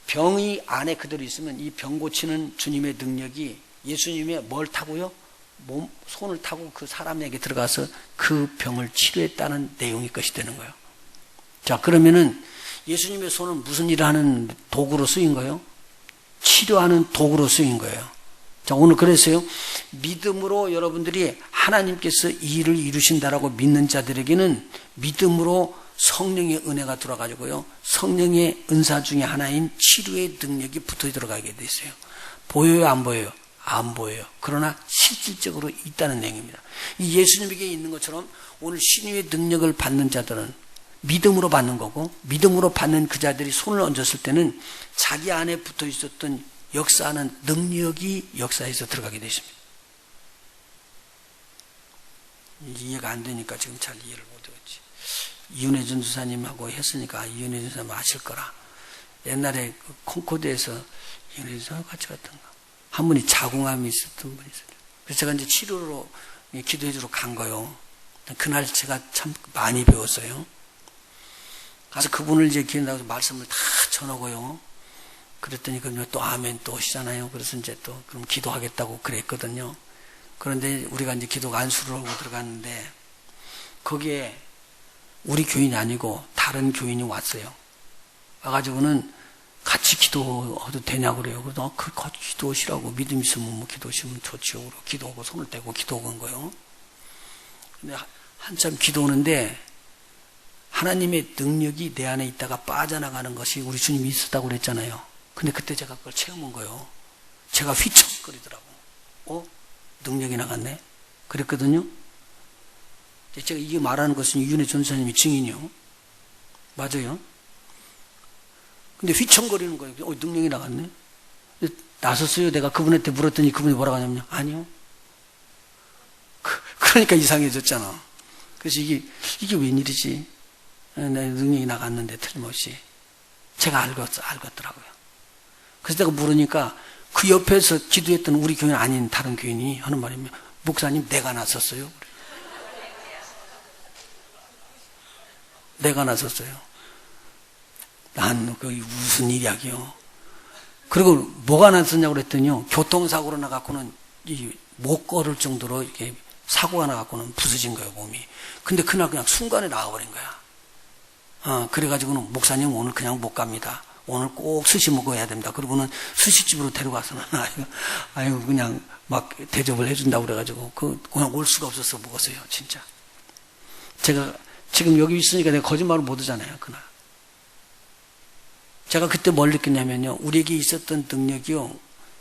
병이 안에 그대로 있으면 이 병 고치는 주님의 능력이 예수님의 뭘 타고요? 손을 타고 그 사람에게 들어가서 그 병을 치료했다는 내용이 것이 되는 거예요. 자, 그러면은 예수님의 손은 무슨 일을 하는 도구로 쓰인 거예요? 치료하는 도구로 쓰인 거예요. 자, 오늘 그래서요, 믿음으로 여러분들이 하나님께서 이 일을 이루신다라고 믿는 자들에게는 믿음으로 성령의 은혜가 들어가지고요, 성령의 은사 중에 하나인 치료의 능력이 붙어 들어가게 돼 있어요. 보여요, 안 보여요? 안 보여요. 그러나 실질적으로 있다는 내용입니다. 이 예수님에게 있는 것처럼 오늘 신유의 능력을 받는 자들은 믿음으로 받는 거고, 믿음으로 받는 그 자들이 손을 얹었을 때는 자기 안에 붙어 있었던 역사하는 능력이 역사에서 들어가게 되십니다. 이해가 안 되니까 지금 잘 이해를 못하겠지. 이윤혜 전도사님하고 했으니까 이윤혜 전도사님 아실 거라. 옛날에 그 콩코드에서 이윤혜 전도사님 같이 갔던가, 한 분이 자궁암이 있었던 분이 있어요. 그래서 제가 이제 치료로 기도해 주러 간 거예요. 그날 제가 참 많이 배웠어요. 가서 그분을 이제 기다린다고 말씀을 다 전하고요. 그랬더니 그럼 또 아멘 또 오시잖아요. 그래서 이제 또 그럼 기도하겠다고 그랬거든요. 그런데 우리가 이제 기도가 안수를 하고 들어갔는데 거기에 우리 교인이 아니고 다른 교인이 왔어요. 와가지고는 같이 기도해도 되냐고 그래요. 그래서 같이 기도하시라고, 믿음 있으면 뭐 기도하시면 좋지요. 그러고 기도하고 손을 떼고 기도한 거예요. 근데 한참 기도하는데 하나님의 능력이 내 안에 있다가 빠져나가는 것이 우리 주님이 있었다고 그랬잖아요. 근데 그때 제가 그걸 체험한 거예요. 제가 휘청거리더라고. 능력이 나갔네. 그랬거든요. 제가 이게 말하는 것은 이윤혜 전사님이 증인이요. 맞아요. 근데 휘청거리는 거예요. 능력이 나갔네. 나섰어요. 내가 그분한테 물었더니 그분이 뭐라고 하냐면요. 아니요. 그러니까 이상해졌잖아. 그래서 이게 웬일이지? 내 능력이 나갔는데 틀림없이. 제가 알겠더라고요. 그래서 내가 물으니까 그 옆에서 기도했던 우리 교인 아닌 다른 교인이 하는 말이면, 목사님, 내가 나섰어요. 내가 나섰어요. 난, 그게 무슨 일이야기요. 그리고 뭐가 났었냐고 그랬더니요. 교통사고로 나갖고는 못 걸을 정도로 이렇게 사고가 나갖고는 부서진 거예요, 몸이. 근데 그날 그냥 순간에 나와버린 거야. 그래가지고는 목사님 오늘 그냥 못 갑니다. 오늘 꼭 스시 먹어야 됩니다. 그러고는 스시집으로 데려가서는 아유 그냥 막 대접을 해준다고 그래가지고 그냥 올 수가 없어서 먹었어요, 진짜. 제가 지금 여기 있으니까 내가 거짓말을 못 하잖아요, 그날. 제가 그때 뭘 느꼈냐면요, 우리에게 있었던 능력이요,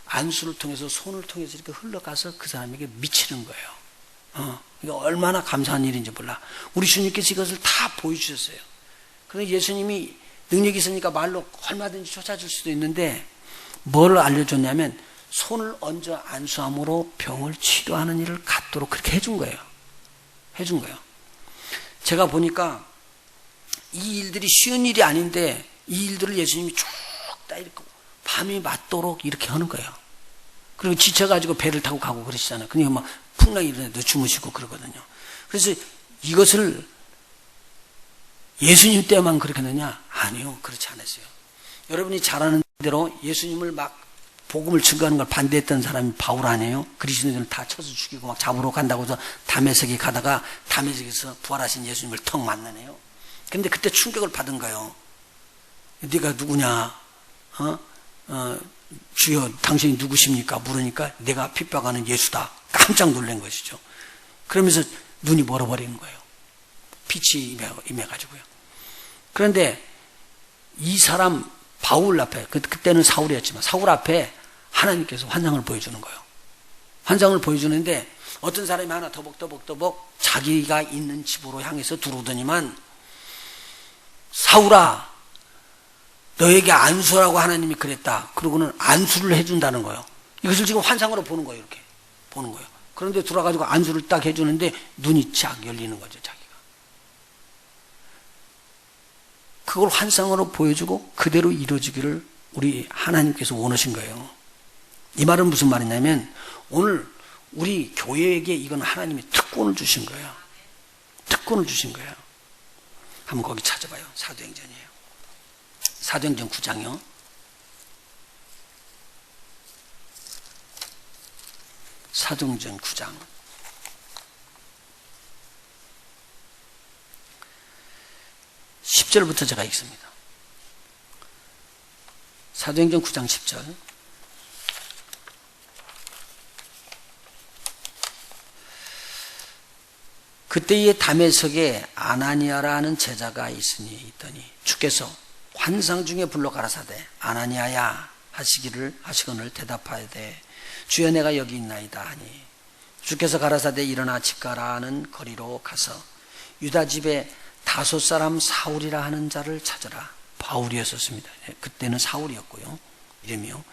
안수를 통해서 손을 통해서 이렇게 흘러가서 그 사람에게 미치는 거예요. 이게 얼마나 감사한 일인지 몰라. 우리 주님께서 이것을 다 보여주셨어요. 그런데 예수님이 능력이 있으니까 말로 얼마든지 쫓아줄 수도 있는데 뭘 알려줬냐면 손을 얹어 안수함으로 병을 치료하는 일을 갖도록 그렇게 해준 거예요. 해준 거예요. 제가 보니까 이 일들이 쉬운 일이 아닌데 이 일들을 예수님이 쭉 다 이렇게 밤이 맞도록 이렇게 하는 거예요. 그리고 지쳐가지고 배를 타고 가고 그러시잖아요. 그러니까 막 풍랑이 일어나도 주무시고 그러거든요. 그래서 이것을 예수님 때만 그렇게 하느냐? 아니요, 그렇지 않았어요. 여러분이 잘 아는 대로 예수님을 막 복음을 증거하는 걸 반대했던 사람이 바울 아니에요? 그리스도인들을 다 쳐서 죽이고 막 잡으러 간다고 해서 다메섹에 가다가 다메섹에서 부활하신 예수님을 턱 만나네요. 근데 그때 충격을 받은 거예요. 네가 누구냐? 주여 당신이 누구십니까? 물으니까 내가 핍박하는 예수다. 깜짝 놀란 것이죠. 그러면서 눈이 멀어버리는 거예요. 빛이 임해가지고요. 그런데 이 사람 바울 앞에, 그때는 사울이었지만 사울 앞에 하나님께서 환상을 보여주는 거예요. 환상을 보여주는데 어떤 사람이 하나 더벅더벅 자기가 있는 집으로 향해서 들어오더니만, 사울아, 너에게 안수라고 하나님이 그랬다. 그러고는 안수를 해준다는 거예요. 이것을 지금 환상으로 보는 거예요. 이렇게 보는 거예요. 그런데 들어와가지고 안수를 딱 해주는데 눈이 쫙 열리는 거죠, 자기가. 그걸 환상으로 보여주고 그대로 이루어지기를 우리 하나님께서 원하신 거예요. 이 말은 무슨 말이냐면, 오늘 우리 교회에게 이건 하나님이 특권을 주신 거예요. 특권을 주신 거예요. 한번 거기 찾아봐요. 사도행전이에요. 사도행전 9장이요. 사도행전 9장. (10절부터) 제가 읽습니다. 사도행전 9장 10절. 그때에 다메섹에 아나니아라 하는 제자가 있더니 주께서 환상 중에 불러 가라사대 아나니아야 하시거늘 대답하되 주여 내가 여기 있나이다 하니, 주께서 가라사대 일어나 집 가라 하는 거리로 가서 유다 집에 다소 사람 사울이라 하는 자를 찾으라. 바울이었습니다. 그때는 사울이었고요, 이름이요.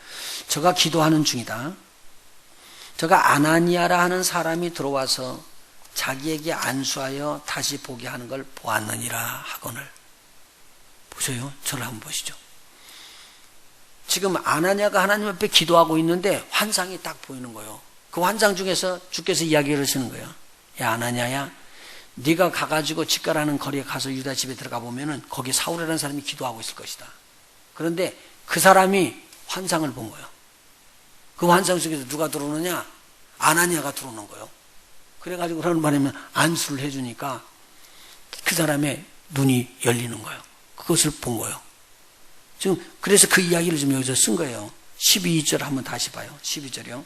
저가 기도하는 중이다. 저가 아나니아라 하는 사람이 들어와서 자기에게 안수하여 다시 보게 하는 걸 보았느니라 하거늘. 보세요. 저를 한번 보시죠. 지금 아나니아가 하나님 앞에 기도하고 있는데 환상이 딱 보이는 거예요. 그 환상 중에서 주께서 이야기를 하시는 거예요. 야 아나니아야, 네가 가가지고 집 가라는 거리에 가서 유다 집에 들어가 보면은 거기 사울이라는 사람이 기도하고 있을 것이다. 그런데 그 사람이 환상을 본 거예요. 그 환상 속에서 누가 들어오느냐? 아나니아가 들어오는 거예요. 그래가지고 그런 말이면 안수를 해주니까 그 사람의 눈이 열리는 거예요. 그것을 본 거예요. 지금 그래서 그 이야기를 좀 여기서 쓴 거예요. 12절 한번 다시 봐요. 12절이요.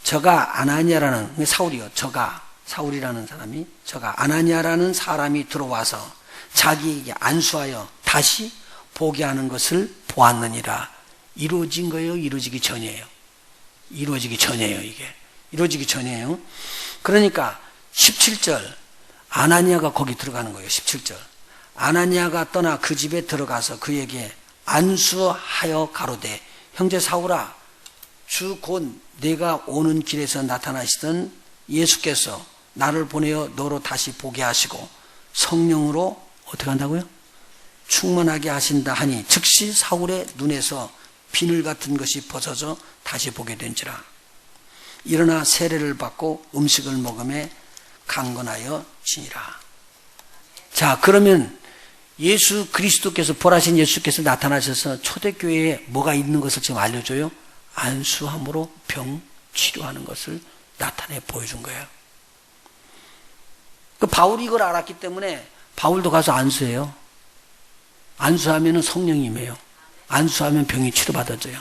저가 아나니아라는, 사울이요. 저가 사울이라는 사람이, 저가 아나니아라는 사람이 들어와서 자기에게 안수하여 다시 보게 하는 것을 보았느니라. 이루어진 거예요? 이루어지기 전이에요? 이루어지기 전이에요, 이게. 이루어지기 전이에요. 그러니까 17절 아나니아가 거기 들어가는 거예요. 17절 아나니아가 떠나 그 집에 들어가서 그에게 안수하여 가로되 형제 사울아 주 곧 내가 오는 길에서 나타나시던 예수께서 나를 보내어 너로 다시 보게 하시고 성령으로 어떻게 한다고요? 충만하게 하신다 하니 즉시 사울의 눈에서 비늘 같은 것이 벗어져 다시 보게 된지라. 일어나 세례를 받고 음식을 먹음에 강건하여 지니라. 자, 그러면 예수 그리스도께서 부활하신 예수께서 나타나셔서 초대교회에 뭐가 있는 것을 지금 알려줘요? 안수함으로 병 치료하는 것을 나타내 보여준 거예요. 그 바울이 이걸 알았기 때문에 바울도 가서 안수해요. 안수하면 성령이 임해요. 안수하면 병이 치료받아져요.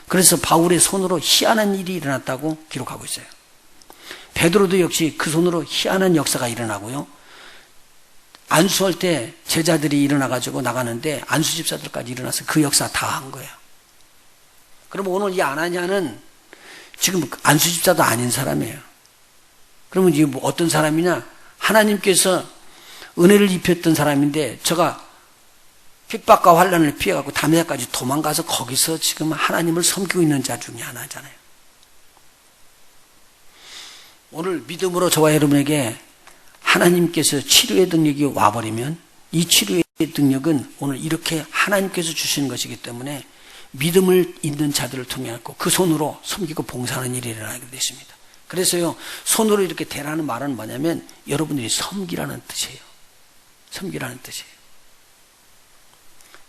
그래서 바울의 손으로 희한한 일이 일어났다고 기록하고 있어요. 베드로도 역시 그 손으로 희한한 역사가 일어나고요. 안수할 때 제자들이 일어나가지고 나가는데 안수집사들까지 일어나서 그 역사 다 한 거예요. 그러면 오늘 이 아나니아는 지금 안수집사도 아닌 사람이에요. 그러면 이게 뭐 어떤 사람이냐? 하나님께서 은혜를 입혔던 사람인데 저가 핍박과 환난을 피해가고 다메섹까지 도망가서 거기서 지금 하나님을 섬기고 있는 자 중에 하나잖아요. 오늘 믿음으로 저와 여러분에게 하나님께서 치료의 능력이 와버리면 이 치료의 능력은 오늘 이렇게 하나님께서 주시는 것이기 때문에 믿음을 있는 자들을 통해 그 손으로 섬기고 봉사하는 일이 일어나게 되십니다. 그래서요, 손으로 이렇게 대라는 말은 뭐냐면 여러분들이 섬기라는 뜻이에요. 섬기라는 뜻이에요.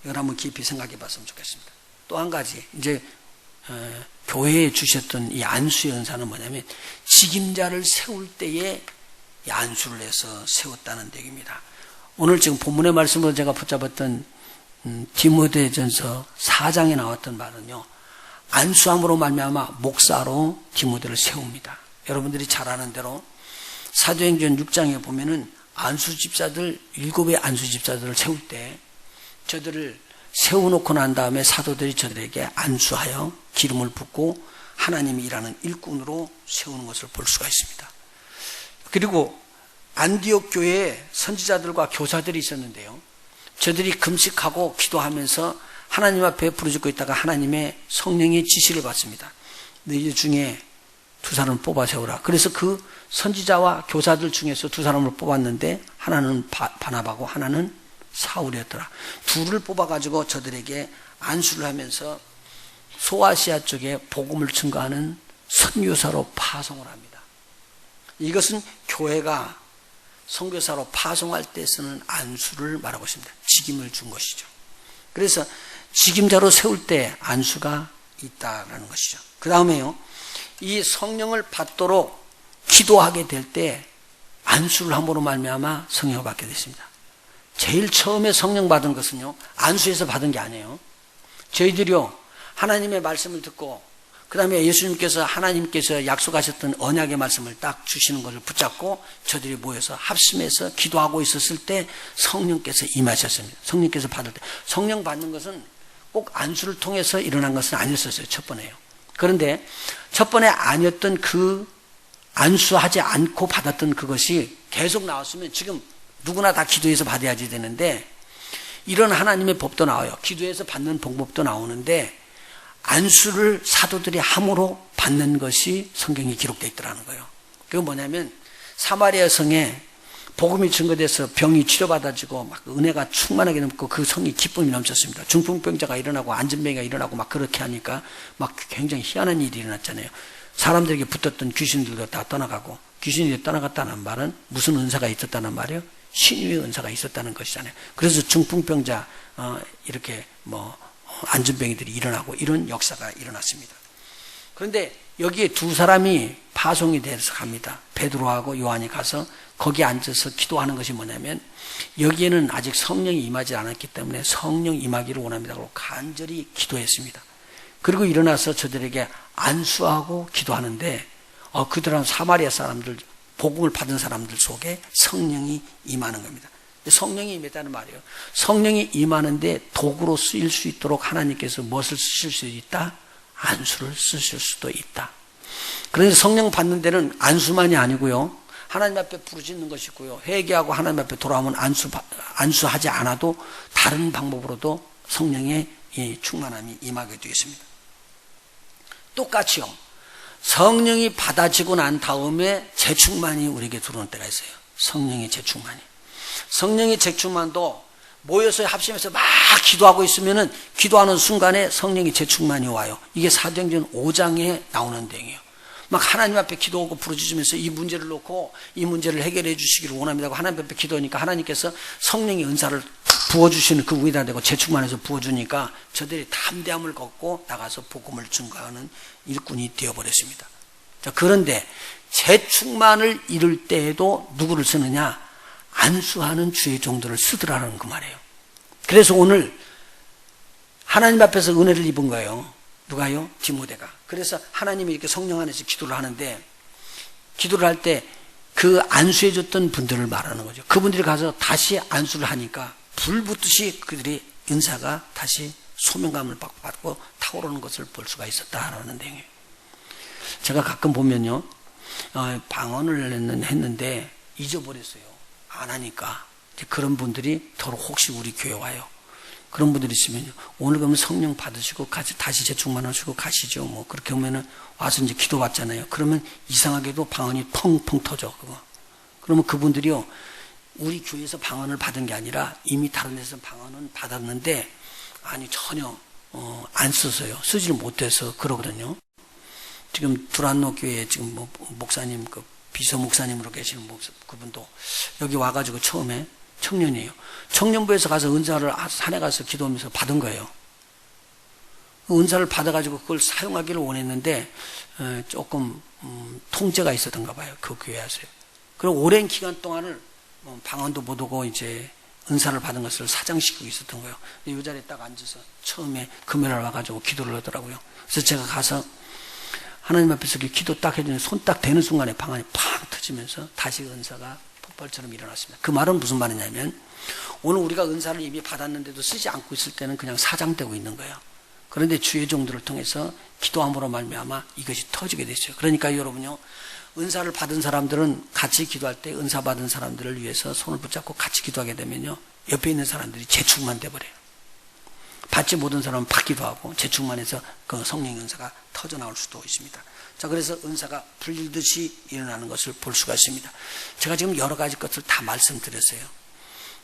이걸 한번 깊이 생각해 봤으면 좋겠습니다. 또 한 가지, 이제 교회에 주셨던 이 안수의 은사는 뭐냐면 직임자를 세울 때에 이 안수를 해서 세웠다는 얘기입니다. 오늘 지금 본문의 말씀으로 제가 붙잡았던 디모데전서 4장에 나왔던 말은요, 안수함으로 말미암아 목사로 디모데를 세웁니다. 여러분들이 잘 아는 대로 사도행전 6장에 보면은 안수집사들 7의 안수집사들을 세울 때 저들을 세워놓고 난 다음에 사도들이 저들에게 안수하여 기름을 붓고 하나님이 일하는 일꾼으로 세우는 것을 볼 수가 있습니다. 그리고 안디옥 교회에 선지자들과 교사들이 있었는데요, 저들이 금식하고 기도하면서 하나님 앞에 부르짖고 있다가 하나님의 성령의 지시를 받습니다. 너희 중에 2사람을 뽑아 세우라. 그래서 그 선지자와 교사들 중에서 2사람을 뽑았는데 하나는 바나바고 하나는 사울이었더라. 2를 뽑아가지고 저들에게 안수를 하면서 소아시아 쪽에 복음을 증거하는 선교사로 파송을 합니다. 이것은 교회가 선교사로 파송할 때 쓰는 안수를 말하고 있습니다. 직임을 준 것이죠. 그래서 직임자로 세울 때 안수가 있다라는 것이죠. 그 다음에요, 이 성령을 받도록 기도하게 될 때 안수를 함으로 말미암아 성령을 받게 됐습니다. 제일 처음에 성령 받은 것은요, 안수에서 받은 게 아니에요. 저희들이요, 하나님의 말씀을 듣고 그 다음에 예수님께서 하나님께서 약속하셨던 언약의 말씀을 딱 주시는 것을 붙잡고 저들이 모여서 합심해서 기도하고 있었을 때 성령께서 임하셨습니다. 성령께서 받을 때. 성령 받는 것은 꼭 안수를 통해서 일어난 것은 아니었어요. 첫 번에요. 그런데 첫 번에 아니었던 그 안수하지 않고 받았던 그것이 계속 나왔으면 지금 누구나 다 기도해서 받아야지 되는데 이런 하나님의 법도 나와요. 기도해서 받는 방법도 나오는데 안수를 사도들이 함으로 받는 것이 성경에 기록되어 있더라는 거예요. 그건 뭐냐면 사마리아 성에 복음이 증거돼서 병이 치료받아지고 막 은혜가 충만하게 넘고 그 성이 기쁨이 넘쳤습니다. 중풍병자가 일어나고 안전병이가 일어나고 막 그렇게 하니까 막 굉장히 희한한 일이 일어났잖아요. 사람들에게 붙었던 귀신들도 다 떠나가고, 귀신이 떠나갔다는 말은 무슨 은사가 있었다는 말이에요? 신유의 은사가 있었다는 것이잖아요. 그래서 중풍병자 이렇게 안전병이들이 일어나고 이런 역사가 일어났습니다. 그런데 여기에 2사람이 파송이 돼서 갑니다. 베드로하고 요한이 가서 거기 앉아서 기도하는 것이 뭐냐면 여기에는 아직 성령이 임하지 않았기 때문에 성령 임하기를 원합니다. 그리고 간절히 기도했습니다. 그리고 일어나서 저들에게 안수하고 기도하는데 그들은 사마리아 사람들, 복음을 받은 사람들 속에 성령이 임하는 겁니다. 성령이 임했다는 말이에요. 성령이 임하는데 도구로 쓰일 수 있도록 하나님께서 무엇을 쓰실 수 있다? 안수를 쓰실 수도 있다. 그래서 성령 받는 데는 안수만이 아니고요. 하나님 앞에 부르짖는 것이 있고요. 회개하고 하나님 앞에 돌아오면 안수하지 않아도 다른 방법으로도 성령의 이 충만함이 임하게 되어 있습니다. 똑같이요. 성령이 받아지고 난 다음에 재충만이 우리에게 들어오는 때가 있어요. 성령의 재충만이. 성령의 재충만도 모여서 합심해서 막 기도하고 있으면은 기도하는 순간에 성령의 재충만이 와요. 이게 사도행전 5장에 나오는 내용이에요. 막 하나님 앞에 기도하고 부르짖으면서 이 문제를 놓고 이 문제를 해결해 주시기를 원합니다. 하나님 앞에 기도하니까 하나님께서 성령의 은사를 부어주시는 그 위에다 대고 재충만해서 부어주니까 저들이 담대함을 갖고 나가서 복음을 증거하는 일꾼이 되어버렸습니다. 자, 그런데 재충만을 이룰 때에도 누구를 쓰느냐? 안수하는 주의 종들을 쓰더라는 그 말이에요. 그래서 오늘 하나님 앞에서 은혜를 입은 거예요. 누가요? 디모데가. 그래서 하나님이 이렇게 성령 안에서 기도를 하는데 기도를 할 때 그 안수해 줬던 분들을 말하는 거죠. 그분들이 가서 다시 안수를 하니까 불 붙듯이 그들이 은사가 다시 소명감을 받고 타오르는 것을 볼 수가 있었다라는 내용이에요. 제가 가끔 보면요. 방언을 했는데 잊어버렸어요. 안 하니까. 그런 분들이 더러 혹시 우리 교회 와요. 그런 분들이 있으면요. 오늘 그러면 성령 받으시고 다시 재충만하시고 가시죠. 뭐 그렇게 오면은 와서 이제 기도 받잖아요. 그러면 이상하게도 방언이 펑펑 터져. 그거. 그러면 그분들이요. 우리 교회에서 방언을 받은 게 아니라 이미 다른 데서 방언은 받았는데 아니 전혀 안 써서요. 쓰지를 못해서 그러거든요. 지금 두란노 교회에 지금 뭐 목사님 그 비서 목사님으로 계시는 그분도 여기 와가지고 처음에 청년이에요. 청년부에서 가서 은사를 산에 가서 기도하면서 받은 거예요. 은사를 받아가지고 그걸 사용하기를 원했는데 조금 통제가 있었던가 봐요. 그 교회에서요. 그리고 오랜 기간 동안을 방언도 못 오고 이제 은사를 받은 것을 사장시키고 있었던 거예요. 이 자리에 딱 앉아서 처음에 금요일 와가지고 기도를 하더라고요. 그래서 제가 가서 하나님 앞에서 기도 딱 해주는 손 딱 대는 순간에 방언이 팡 터지면서 다시 은사가 폭발처럼 일어났습니다. 그 말은 무슨 말이냐면 오늘 우리가 은사를 이미 받았는데도 쓰지 않고 있을 때는 그냥 사장되고 있는 거예요. 그런데 주의 종들을 통해서 기도함으로 말미암아 이것이 터지게 됐어요. 그러니까 여러분요. 은사를 받은 사람들은 같이 기도할 때 은사 받은 사람들을 위해서 손을 붙잡고 같이 기도하게 되면요. 옆에 있는 사람들이 재충만 돼버려요. 받지 못한 사람은 받기도 하고 재충만해서 그 성령의 은사가 터져나올 수도 있습니다. 자, 그래서 은사가 불리듯이 일어나는 것을 볼 수가 있습니다. 제가 지금 여러 가지 것을 다 말씀드렸어요.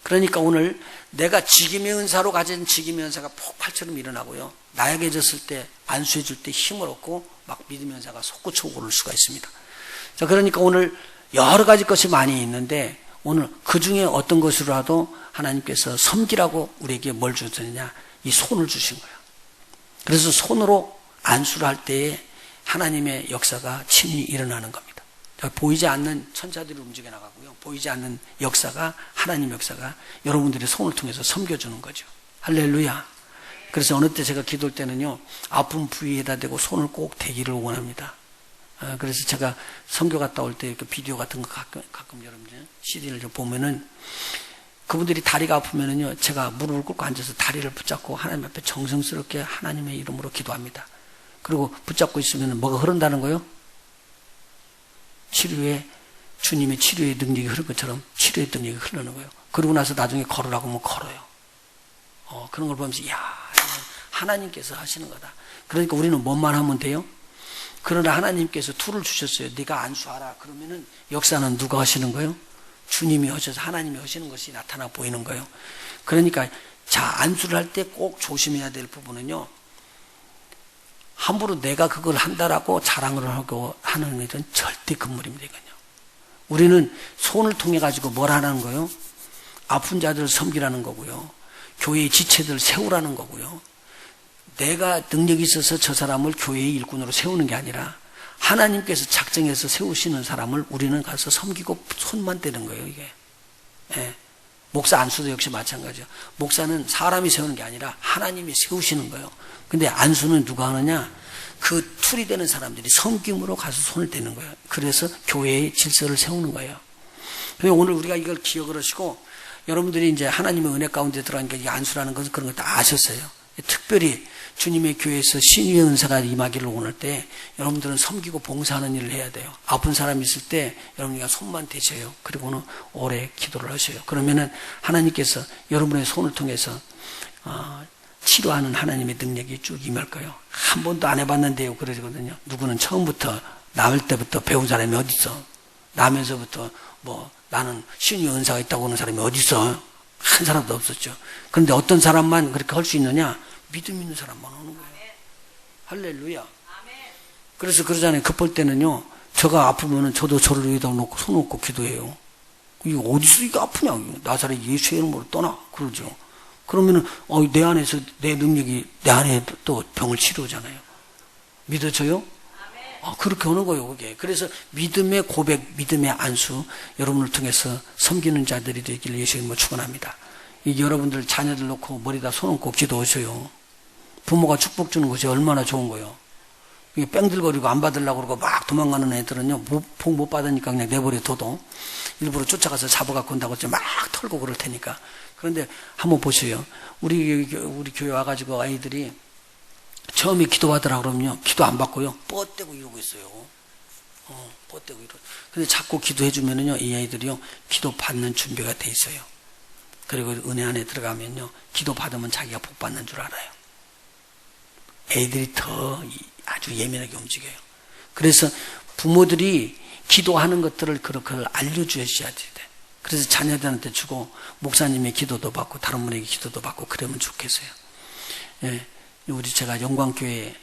그러니까 오늘 내가 직임의 은사로 가진 직임의 은사가 폭발처럼 일어나고요. 나약해졌을 때 안수해 줄 때 힘을 얻고 막 믿음의 은사가 솟구쳐 오를 수가 있습니다. 자, 그러니까 오늘 여러 가지 것이 많이 있는데 오늘 그 중에 어떤 것으로라도 하나님께서 섬기라고 우리에게 뭘 주셨느냐? 이 손을 주신 거예요. 그래서 손으로 안수를 할 때에 하나님의 역사가 친히 일어나는 겁니다. 보이지 않는 천사들이 움직여 나가고요. 보이지 않는 역사가 하나님의 역사가 여러분들의 손을 통해서 섬겨주는 거죠. 할렐루야. 그래서 어느 때 제가 기도할 때는요. 아픈 부위에다 대고 손을 꼭 대기를 원합니다. 그래서 제가 선교 갔다 올 때 이렇게 비디오 같은 거 가끔 여러분들 CD를 좀 보면은 그분들이 다리가 아프면은요. 제가 무릎을 꿇고 앉아서 다리를 붙잡고 하나님 앞에 정성스럽게 하나님의 이름으로 기도합니다. 그리고 붙잡고 있으면 뭐가 흐른다는 거요? 치료에 주님의 치료의 능력이 흐른 것처럼 치료의 능력이 흐르는 거예요. 그러고 나서 나중에 걸으라고 하면 걸어요. 그런 걸 보면서 이야 하나님께서 하시는 거다. 그러니까 우리는 뭐만 하면 돼요? 그러나 하나님께서 툴을 주셨어요. 네가 안수하라. 그러면은 역사는 누가 하시는 거예요? 주님이 하셔서 하나님이 하시는 것이 나타나 보이는 거예요. 그러니까 자 안수를 할 때 꼭 조심해야 될 부분은요. 함부로 내가 그걸 한다라고 자랑을 하고 하는 일은 절대 금물입니다. 이건요. 우리는 손을 통해 가지고 뭘 하라는 거예요? 아픈 자들을 섬기라는 거고요. 교회의 지체들을 세우라는 거고요. 내가 능력이 있어서 저 사람을 교회의 일꾼으로 세우는 게 아니라 하나님께서 작정해서 세우시는 사람을 우리는 가서 섬기고 손만 대는 거예요. 이게. 예. 목사 안수도 역시 마찬가지예요. 목사는 사람이 세우는 게 아니라 하나님이 세우시는 거예요. 근데 안수는 누가 하느냐? 그 툴이 되는 사람들이 섬김으로 가서 손을 대는 거예요. 그래서 교회의 질서를 세우는 거예요. 그래서 오늘 우리가 이걸 기억을 하시고 여러분들이 이제 하나님의 은혜 가운데 들어가니까 이 안수라는 것은 그런 걸 다 아셨어요. 특별히 주님의 교회에서 신유의 은사가 임하기를 원할 때 여러분들은 섬기고 봉사하는 일을 해야 돼요. 아픈 사람이 있을 때 여러분이 손만 대셔요. 그리고는 오래 기도를 하셔요. 그러면은 하나님께서 여러분의 손을 통해서 치료하는 하나님의 능력이 쭉 임할 거예요. 한 번도 안 해봤는데요. 그러거든요. 누구는 처음부터 나올 때부터 배운 사람이 어디 있어? 나면서부터 나는 신유의 은사가 있다고 하는 사람이 어디 있어? 한 사람도 없었죠. 그런데 어떤 사람만 그렇게 할 수 있느냐? 믿음 있는 사람만 오는 거예요. 할렐루야. 그래서 그러잖아요. 급할 때는요, 저가 아프면은 저도 저를 위에다 놓고 손 놓고 기도해요. 이거 어디서 이거 아프냐? 나사렛 예수의 이름으로 떠나. 그러죠. 그러면은, 내 안에서 내 능력이 내 안에 또 병을 치료하잖아요. 믿어져요? 그렇게 하는 거예요, 그게. 그래서 믿음의 고백, 믿음의 안수, 여러분을 통해서 섬기는 자들이 되기를 예수의 이름으로 축원합니다. 여러분들 자녀들 놓고 머리다 손 얹고 기도하셔요. 부모가 축복 주는 것이 얼마나 좋은 거예요. 뺑들거리고 안 받으려고 그러고 막 도망가는 애들은요, 복 못 받으니까 그냥 내버려 둬도 일부러 쫓아가서 잡아갖고 온다고 막 털고 그럴 테니까. 그런데 한번 보세요. 우리 교회 와가지고 아이들이 처음에 기도하더라 그러면요, 기도 안 받고요, 뻗대고 이러고 있어요. 뻗대고 이러고. 근데 자꾸 기도해주면은요, 이 아이들이요, 기도 받는 준비가 돼 있어요. 그리고 은혜 안에 들어가면요, 기도 받으면 자기가 복 받는 줄 알아요. 애들이 더 아주 예민하게 움직여요. 그래서 부모들이 기도하는 것들을 그렇게 알려주셔야 돼. 그래서 자녀들한테 주고 목사님의 기도도 받고 다른 분에게 기도도 받고 그러면 좋겠어요. 예, 우리 제가 영광교회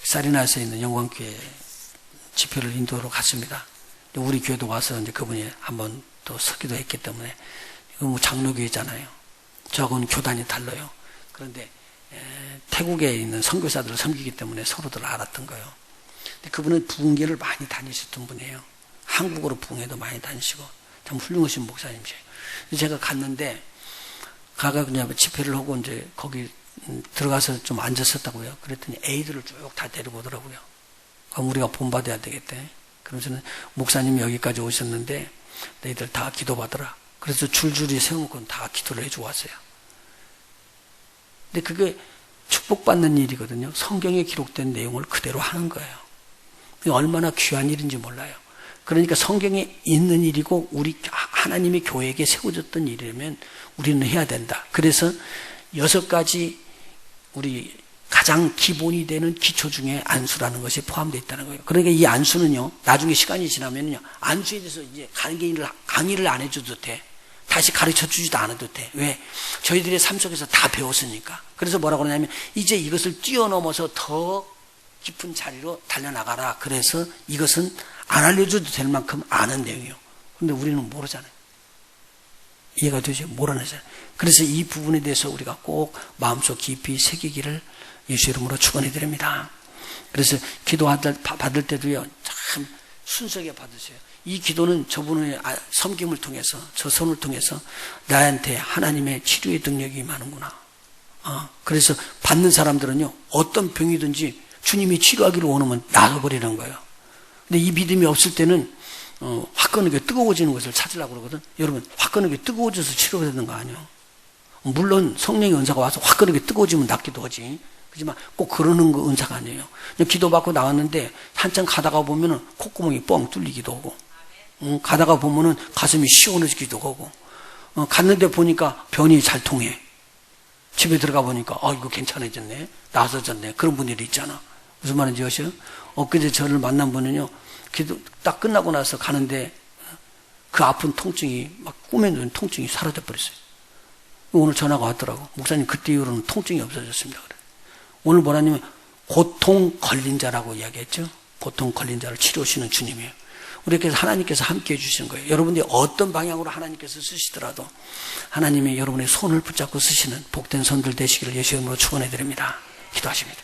사리나스에 있는 영광교회 집회를 인도로 갔습니다. 우리 교회도 와서 이제 그분이 한번 또 서기도 했기 때문에 이거 장로교회잖아요. 저하고는 교단이 달라요. 그런데 태국에 있는 선교사들을 섬기기 때문에 서로들 알았던 거예요. 근데 그분은 부흥회를 많이 다니셨던 분이에요. 한국으로 부흥회도 많이 다니시고 참 훌륭하신 목사님이세요. 제가 갔는데 가가 그냥 집회를 하고 이제 거기 들어가서 좀 앉았었다고요. 그랬더니 애들을 쭉 다 데리고 오더라고요. 그럼 우리가 본받아야 되겠대. 그러면서는 목사님이 여기까지 오셨는데 너희들 다 기도받으라. 그래서 줄줄이 세우고 다 기도를 해주고 왔어요. 근데 그게 축복받는 일이거든요. 성경에 기록된 내용을 그대로 하는 거예요. 얼마나 귀한 일인지 몰라요. 그러니까 성경에 있는 일이고 우리 하나님의 교회에게 세워졌던 일이라면 우리는 해야 된다. 그래서 6가지 우리 가장 기본이 되는 기초 중에 안수라는 것이 포함되어 있다는 거예요. 그러니까 이 안수는요, 나중에 시간이 지나면요, 안수에 대해서 이제 강의를 안 해줘도 돼. 다시 가르쳐 주지도 않아도 돼. 왜? 저희들의 삶 속에서 다 배웠으니까. 그래서 뭐라고 그러냐면, 이제 이것을 뛰어넘어서 더 깊은 자리로 달려나가라. 그래서 이것은 안 알려줘도 될 만큼 아는 내용이에요. 근데 우리는 모르잖아요. 이해가 되죠? 모르잖아요. 그래서 이 부분에 대해서 우리가 꼭 마음속 깊이 새기기를 예수 이름으로 축원해 드립니다. 그래서 기도 받을 때도요, 참 순수하게 받으세요. 이 기도는 저분의 섬김을 통해서, 저 손을 통해서 나한테 하나님의 치료의 능력이 임하는구나. 그래서 받는 사람들은요, 어떤 병이든지 주님이 치료하기를 원하면 나가버리는 거예요. 근데 이 믿음이 없을 때는 화끈하게 뜨거워지는 것을 찾으려고 그러거든. 여러분, 화끈하게 뜨거워져서 치료가 되는 거 아니에요. 물론 성령의 은사가 와서 화끈하게 뜨거워지면 낫기도 하지. 그렇지만 꼭 그러는 거 은사가 아니에요. 그냥 기도받고 나왔는데 한참 가다가 보면은 콧구멍이 뻥 뚫리기도 하고, 가다가 보면은 가슴이 시원해지기도 하고, 갔는데 보니까 변이 잘 통해. 집에 들어가 보니까 이거 괜찮아졌네, 나아졌네. 그런 분들이 있잖아. 무슨 말인지 아시죠? 엊그제 저를 만난 분은요, 기도 딱 끝나고 나서 가는데 그 아픈 통증이 막 꿈에 누는 통증이 사라져 버렸어요. 오늘 전화가 왔더라고. 목사님, 그때 이후로는 통증이 없어졌습니다. 그래. 오늘 뭐라냐면 고통 걸린 자라고 이야기했죠. 고통 걸린 자를 치료하시는 주님이에요. 우리께서 하나님께서 함께 해주시는 거예요. 여러분들이 어떤 방향으로 하나님께서 쓰시더라도 하나님이 여러분의 손을 붙잡고 쓰시는 복된 손들 되시기를 예수 이름으로 축원해 드립니다. 기도하십니다.